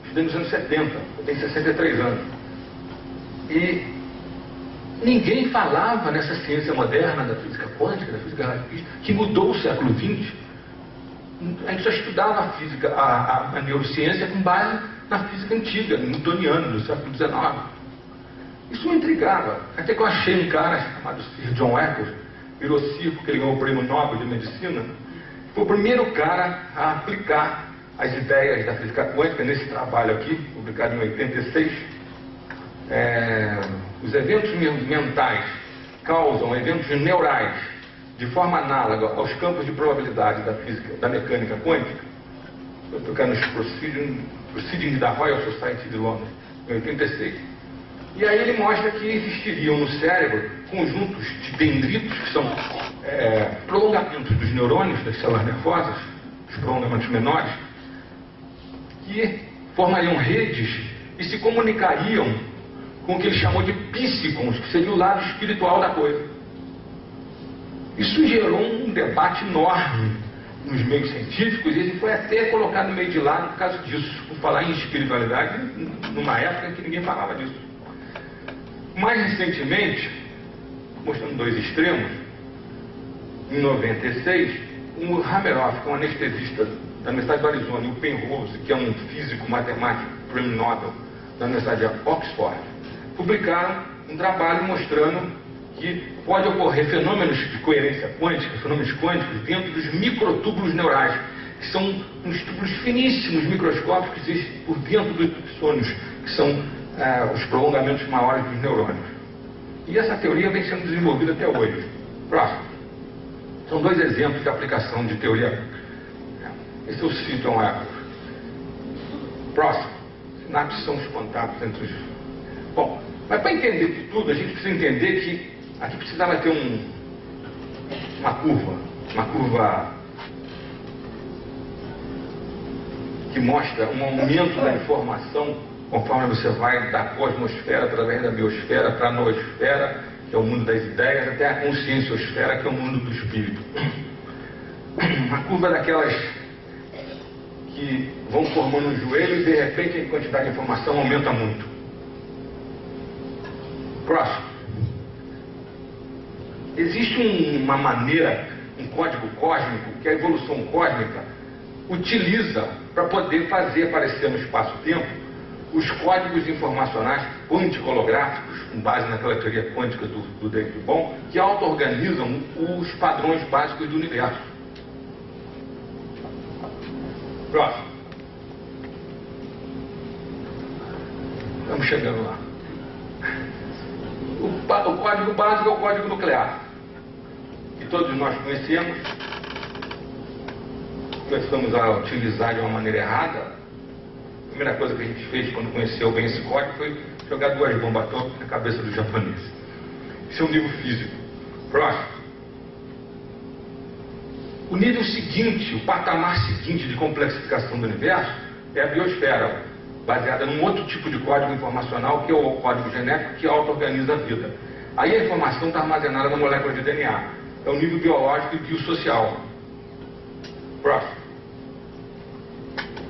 estudei nos anos 70, eu tenho 63 anos, e ninguém falava nessa ciência moderna da física quântica, da física relativista, que mudou o século XX. A gente só estudava a física, a neurociência com base na física antiga, newtoniana, do século XIX. Isso me intrigava, até que eu achei um cara chamado Sir John Eccles, virou Sir porque ele ganhou o Prêmio Nobel de Medicina, foi o primeiro cara a aplicar as ideias da física quântica nesse trabalho aqui, publicado em 86. Os eventos mentais causam eventos neurais de forma análoga aos campos de probabilidade da física, da mecânica quântica. Foi publicado nos Proceedings da Royal Society de Londres, em 86. E aí ele mostra que existiriam no cérebro conjuntos de dendritos, que são prolongamentos dos neurônios, das células nervosas, os prolongamentos menores, que formariam redes e se comunicariam com o que ele chamou de psícons, que seria o lado espiritual da coisa. Isso gerou um debate enorme nos meios científicos, e ele foi até colocado no meio de lado por causa disso, por falar em espiritualidade, numa época em que ninguém falava disso. Mais recentemente, mostrando 2 extremos, em 96, o Hameroff, que é um anestesista da Universidade do Arizona, e o Penrose, que é um físico matemático, Prêmio Nobel da Universidade de Oxford, publicaram um trabalho mostrando que pode ocorrer fenômenos de coerência quântica, fenômenos quânticos, dentro dos microtúbulos neurais, que são uns túbulos finíssimos, microscópicos, que existem por dentro dos sônios, que são os prolongamentos maiores dos neurônios. E essa teoria vem sendo desenvolvida até hoje. Próximo. São 2 exemplos de aplicação de teoria Esse é o cito eco. Próximo. Sinapses são os contatos entre os... Bom, mas para entender isso tudo, a gente precisa entender que aqui precisava ter uma curva que mostra um aumento da informação conforme você vai da cosmosfera, através da biosfera, para a noosfera, que é o mundo das ideias, até a conscienciosfera, que é o mundo do espírito. Uma curva daquelas que vão formando um joelho e de repente a quantidade de informação aumenta muito. Próximo. Existe uma maneira, um código cósmico que a evolução cósmica utiliza para poder fazer aparecer no espaço-tempo os códigos informacionais quântico-holográficos, com base naquela teoria quântica do David Bohm, que auto-organizam os padrões básicos do universo. Próximo. Estamos chegando lá. O código básico é o código nuclear, que todos nós conhecemos. Começamos a utilizar de uma maneira errada. A primeira coisa que a gente fez quando conheceu bem esse código foi jogar 2 bombas atômicas na cabeça dos japoneses. Isso é um nível físico. Próximo. O nível seguinte, o patamar seguinte de complexificação do universo é a biosfera, baseada num outro tipo de código informacional, que é o código genético, que auto-organiza a vida. Aí a informação está armazenada na molécula de DNA. É o nível biológico e biosocial. Próximo.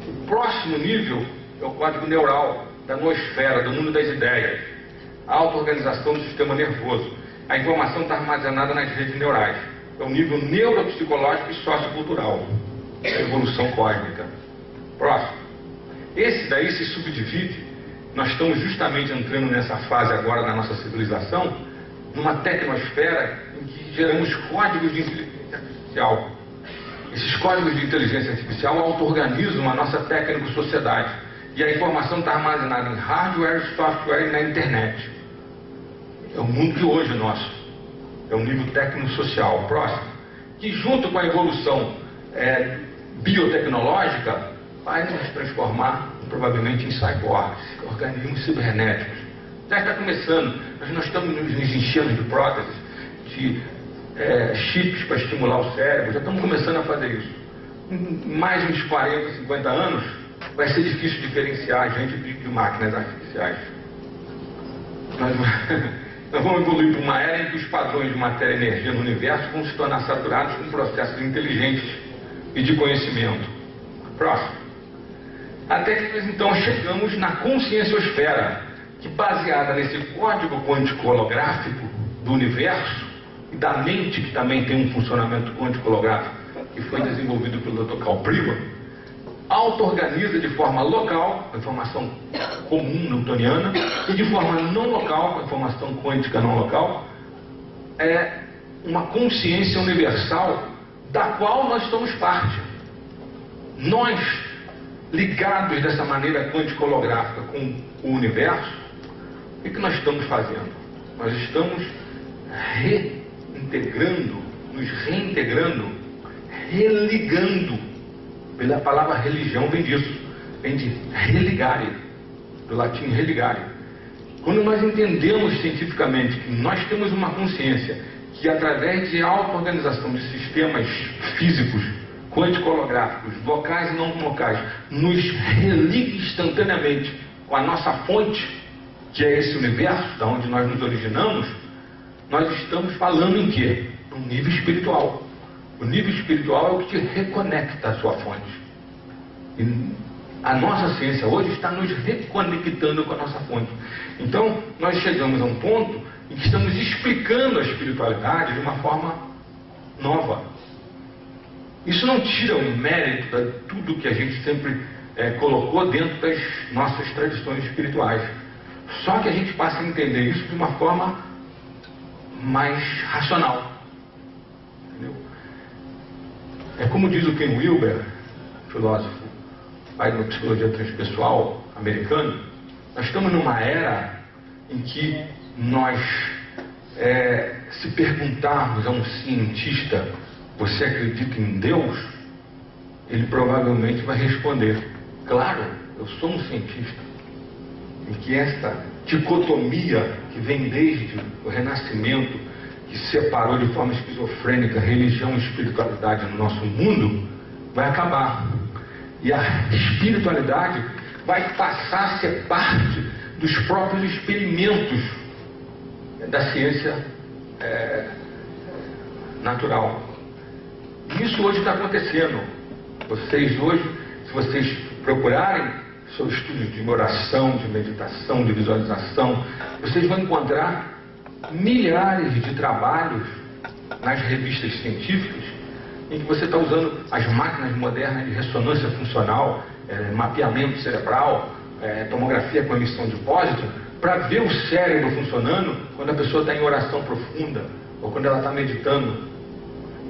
O próximo nível é o código neural da noosfera, do mundo das ideias. A auto-organização do sistema nervoso. A informação está armazenada nas redes neurais. É o nível neuropsicológico e sociocultural. É a evolução cósmica. Próximo. Esse daí se subdivide. Nós estamos justamente entrando nessa fase agora da nossa civilização, numa tecnosfera em que geramos códigos de inteligência artificial. Esses códigos de inteligência artificial auto-organizam a nossa técnico-sociedade. E a informação está armazenada em hardware, software e na internet. É o mundo de hoje nosso. É um nível técnico-social próximo, que junto com a evolução biotecnológica vai nos transformar provavelmente em cyborgs, organismos cibernéticos. Já está começando. Nós não estamos nos enchendo de próteses, de chips para estimular o cérebro. Já estamos começando a fazer isso. Em mais uns 40, 50 anos, vai ser difícil diferenciar a gente de máquinas artificiais. Nós vamos evoluir para uma era em que os padrões de matéria e energia no universo vão se tornar saturados com processos inteligentes e de conhecimento. Próximo. Até que nós então chegamos na conscienciosfera, que baseada nesse código quântico holográfico do universo e da mente, que também tem um funcionamento quântico holográfico, que foi desenvolvido pelo Dr. Carl Prima, auto-organiza de forma local, com a informação comum newtoniana, e de forma não local, com a informação quântica não local, é uma consciência universal da qual nós somos parte. Nós, ligados dessa maneira quântico-holográfica com o universo, o que nós estamos fazendo? Nós estamos reintegrando, nos reintegrando, religando. A palavra religião vem disso, vem de religare, do latim religare. Quando nós entendemos cientificamente que nós temos uma consciência que através de auto-organização de sistemas físicos, quântico-holográficos, locais e não locais, nos religa instantaneamente com a nossa fonte, que é esse universo, da onde nós nos originamos, nós estamos falando em quê? No nível espiritual. O nível espiritual é o que te reconecta à sua fonte. E a nossa ciência hoje está nos reconectando com a nossa fonte. Então, nós chegamos a um ponto em que estamos explicando a espiritualidade de uma forma nova. Isso não tira o mérito de tudo que a gente sempre colocou dentro das nossas tradições espirituais. Só que a gente passa a entender isso de uma forma mais racional. Entendeu? É como diz o Ken Wilber, filósofo, pai da psicologia transpessoal americano, nós estamos numa era em que nós, se perguntarmos a um cientista, você acredita em Deus? ele provavelmente vai responder: claro, eu sou um cientista. E que esta dicotomia que vem desde o Renascimento, que separou de forma esquizofrênica religião e espiritualidade no nosso mundo, vai acabar. E a espiritualidade vai passar a ser parte dos próprios experimentos da ciência natural. E isso hoje está acontecendo. Vocês hoje, se vocês procurarem sobre estudos de oração, de meditação, de visualização, vocês vão encontrar milhares de trabalhos nas revistas científicas em que você está usando as máquinas modernas de ressonância funcional, mapeamento cerebral, tomografia com emissão de pósito, para ver o cérebro funcionando quando a pessoa está em oração profunda ou quando ela está meditando.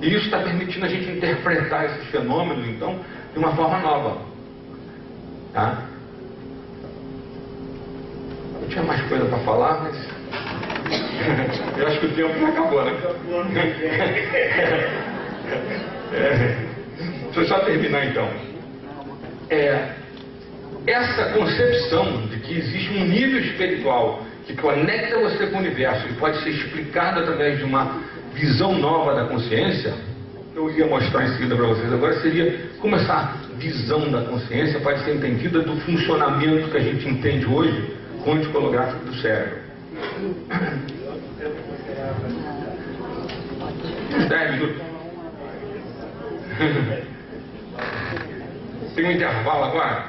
E isso está permitindo a gente interpretar esses fenômenos, então, de uma forma nova. Tá? Eu tinha mais coisa para falar, mas eu acho que o tempo já acabou, né? Deixa eu só terminar então. Essa concepção de que existe um nível espiritual que conecta você com o universo e pode ser explicado através de uma visão nova da consciência, eu ia mostrar em seguida para vocês agora, seria como essa visão da consciência pode ser entendida do funcionamento que a gente entende hoje quântico holográfico do cérebro. Uns 10 minutos. Tem um intervalo agora?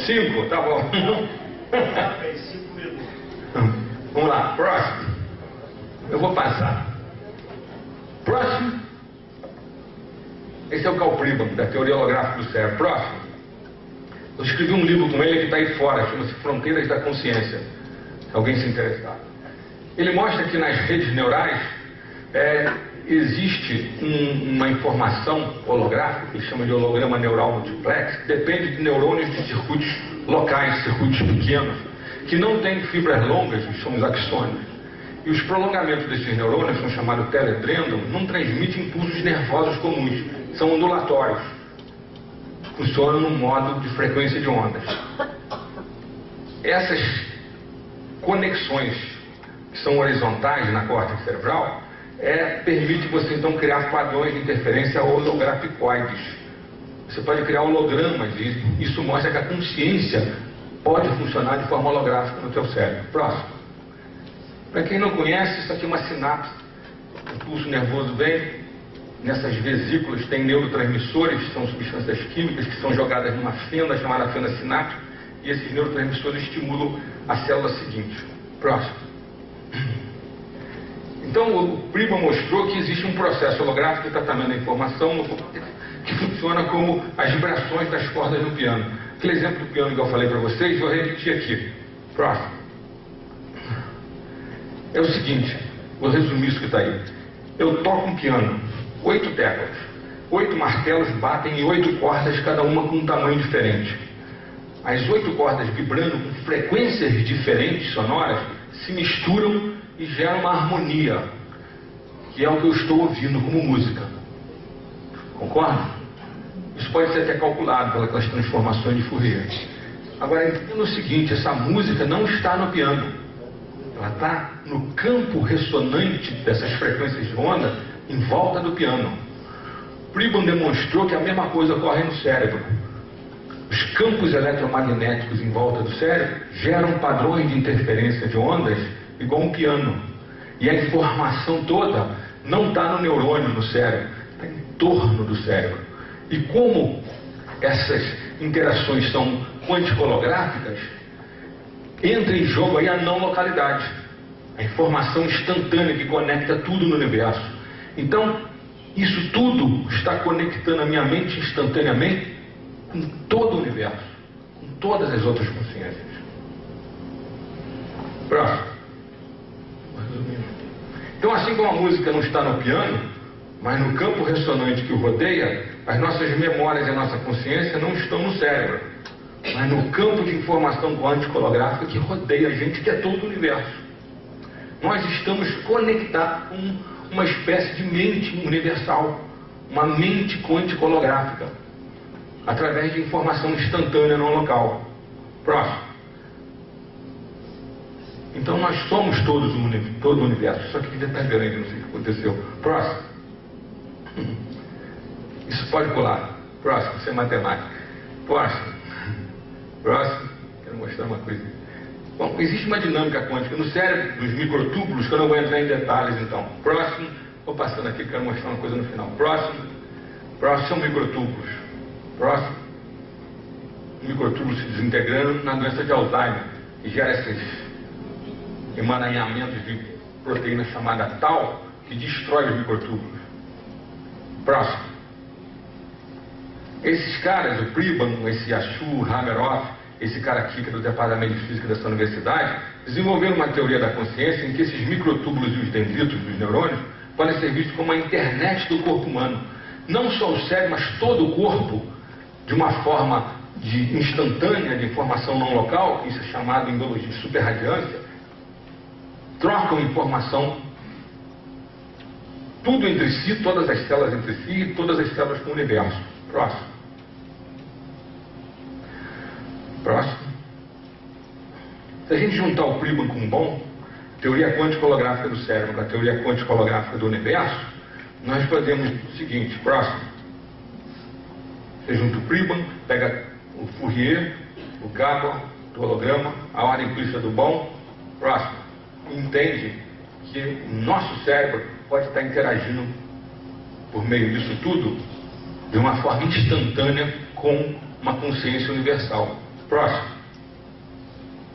5, tá bom. 5 minutos. Vamos lá, próximo. Eu vou passar. Próximo. Esse é o Carl Pribram, da teoria holográfica do cérebro. Próximo. Eu escrevi um livro com ele que está aí fora, chama-se Fronteiras da Consciência, se alguém se interessar. Ele mostra que nas redes neurais existe uma informação holográfica, que ele chama de holograma neural multiplex, que depende de neurônios de circuitos locais, circuitos pequenos, que não têm fibras longas, que são os axônios. E os prolongamentos desses neurônios, são chamados teledendron, não transmitem impulsos nervosos comuns, são ondulatórios. Funcionam no modo de frequência de ondas. Essas conexões, que são horizontais na córtex cerebral, permite você então criar padrões de interferência holograficoides. Você pode criar hologramas, e isso mostra que a consciência pode funcionar de forma holográfica no teu cérebro. Próximo. Para quem não conhece, isso aqui é uma sinapse. O pulso nervoso vem, nessas vesículas tem neurotransmissores, que são substâncias químicas que são jogadas numa fenda chamada fenda sináptica, e esses neurotransmissores estimulam a célula seguinte. Próximo. Então o Pribram mostrou que existe um processo holográfico de tratamento da informação no córtex que funciona como as vibrações das cordas do piano. Aquele exemplo do piano que eu falei para vocês, eu repeti aqui. Próximo. É o seguinte, vou resumir isso que está aí. Eu toco um piano, 8 teclas, 8 martelos batem em 8 cordas, cada uma com um tamanho diferente. As 8 cordas vibrando com frequências diferentes sonoras se misturam e geram uma harmonia, que é o que eu estou ouvindo como música. Concorda? Isso pode ser até calculado pelas transformações de Fourier. Agora, entenda o seguinte, essa música não está no piano. Ela está no campo ressonante dessas frequências de onda em volta do piano. Pribram demonstrou que a mesma coisa ocorre no cérebro. Os campos eletromagnéticos em volta do cérebro geram padrões de interferência de ondas igual um piano. E a informação toda não está no neurônio no cérebro, está em torno do cérebro. E como essas interações são quântico-holográficas, entra em jogo aí a não localidade, a informação instantânea que conecta tudo no universo. Então, isso tudo está conectando a minha mente instantaneamente com todo o universo, com todas as outras consciências. Próximo. Então, assim como a música não está no piano, mas no campo ressonante que o rodeia, as nossas memórias e a nossa consciência não estão no cérebro, mas no campo de informação quântico-holográfica que rodeia a gente, que é todo o universo. Nós estamos conectados com uma espécie de mente universal, uma mente quântica holográfica, através de informação instantânea não local. Próximo. Então nós somos todos todo o universo. Só que devia estar grande, não sei o que aconteceu. Próximo. Isso pode pular. Próximo, isso é matemática. Próximo. Próximo. Quero mostrar uma coisa. Bom, existe uma dinâmica quântica no cérebro dos microtúbulos, que eu não vou entrar em detalhes então. Próximo. Vou passando aqui, quero mostrar uma coisa no final. Próximo. Próximo são microtúbulos. Próximo. Microtúbulos se desintegrando na doença de Alzheimer, que gera esses emaranhamentos de proteína chamada tau, que destrói os microtúbulos. Próximo. Esses caras, o Pribam, esse Yashu, Hameroff, esse cara aqui que é do departamento de física dessa universidade, desenvolveram uma teoria da consciência em que esses microtúbulos e os dendritos dos neurônios podem ser vistos como a internet do corpo humano. Não só o cérebro, mas todo o corpo, de uma forma instantânea de informação não local, isso é chamado em biologia de superradiância, trocam informação, tudo entre si, todas as células entre si e todas as células com o universo. Próximo. Próximo. Se a gente juntar o Pribam com o Bohm, teoria quântica holográfica do cérebro com a teoria quântica holográfica do universo, nós podemos o seguinte. Próximo. Você junta o Pribam, pega o Fourier, o Gabor do holograma, a ordem implícita do Bohm. Próximo. Entende que o nosso cérebro pode estar interagindo por meio disso tudo de uma forma instantânea com uma consciência universal. Próximo.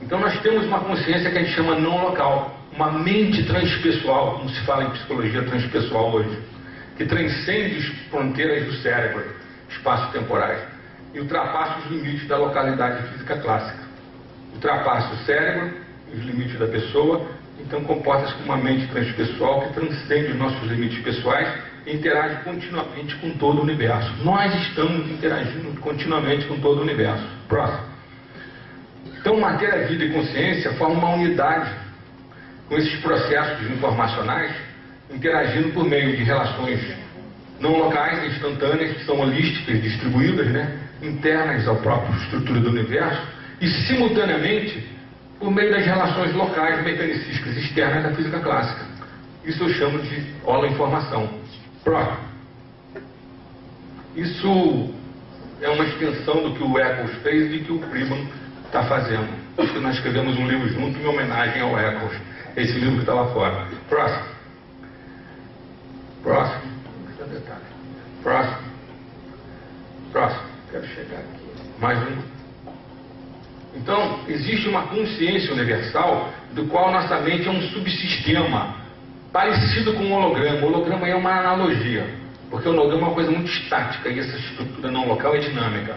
Então nós temos uma consciência que a gente chama não local, uma mente transpessoal, como se fala em psicologia transpessoal hoje, que transcende as fronteiras do cérebro, espaço-temporais, e ultrapassa os limites da localidade física clássica. Ultrapassa o cérebro, os limites da pessoa, então comporta-se como uma mente transpessoal que transcende os nossos limites pessoais e interage continuamente com todo o universo. Nós estamos interagindo continuamente com todo o universo. Próximo. Então, matéria, vida e consciência formam uma unidade com esses processos informacionais interagindo por meio de relações não locais, instantâneas, que são holísticas, distribuídas, internas à própria estrutura do universo, e simultaneamente por meio das relações locais mecanicísticas externas da física clássica. Isso eu chamo de holoinformação. Próximo. Isso é uma extensão do que o Eccles fez e que o Pribam está fazendo. Acho que nós escrevemos um livro junto em homenagem ao Eccles, esse livro que está lá fora. Próximo. Próximo. Próximo. Próximo. Quero chegar aqui. Mais um. Então, existe uma consciência universal do qual nossa mente é um subsistema parecido com um holograma. O holograma é uma analogia, porque o holograma é uma coisa muito estática e essa estrutura não local é dinâmica.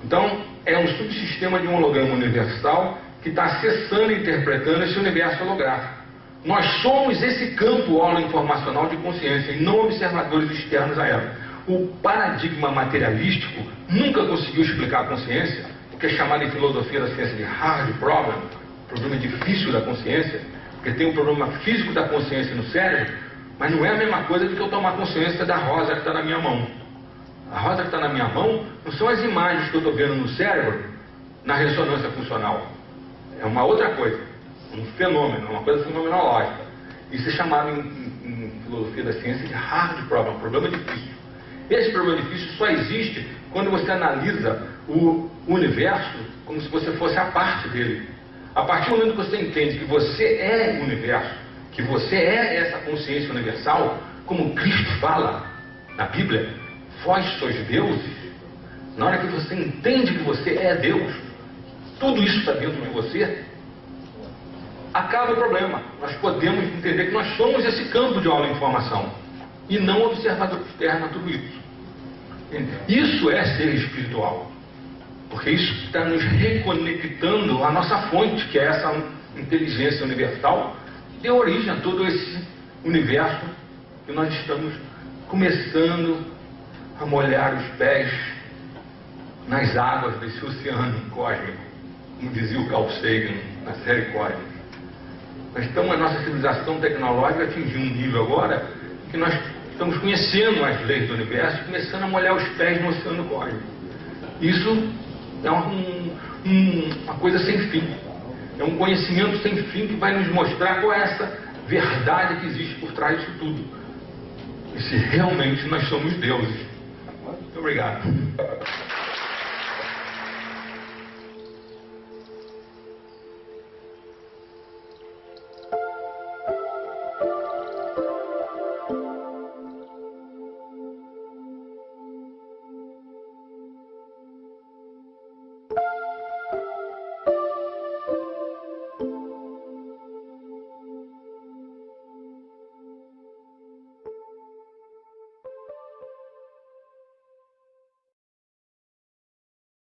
Então, é um subsistema de um holograma universal que está acessando e interpretando esse universo holográfico. Nós somos esse campo holoinformacional de consciência e não observadores externos a ela. O paradigma materialístico nunca conseguiu explicar a consciência, o que é chamado em filosofia da ciência de hard problem, problema difícil da consciência, porque tem um problema físico da consciência no cérebro, mas não é a mesma coisa do que eu tomar consciência da rosa que está na minha mão. A rosa que está na minha mão não são as imagens que eu estou vendo no cérebro na ressonância funcional. É uma outra coisa, um fenômeno, uma coisa fenomenológica. Isso é chamado em filosofia da ciência de hard problem, problema difícil. Esse problema difícil só existe quando você analisa o universo como se você fosse a parte dele. A partir do momento que você entende que você é o universo, que você é essa consciência universal, como Cristo fala na Bíblia, vós sois deuses, na hora que você entende que você é Deus, tudo isso está dentro de você, acaba o problema. Nós podemos entender que nós somos esse campo de holoinformação e não observador externo a tudo isso. Isso é ser espiritual, porque isso está nos reconectando à nossa fonte, que é essa inteligência universal, que deu origem a todo esse universo que nós estamos começando a molhar os pés nas águas desse oceano cósmico, como dizia o Carl Sagan na série Cósmica. Então a nossa civilização tecnológica atingiu um nível agora que nós estamos conhecendo as leis do universo e começando a molhar os pés no oceano cósmico. Isso é uma coisa sem fim. É um conhecimento sem fim que vai nos mostrar qual é essa verdade que existe por trás disso tudo. E se realmente nós somos deuses. Muito obrigado.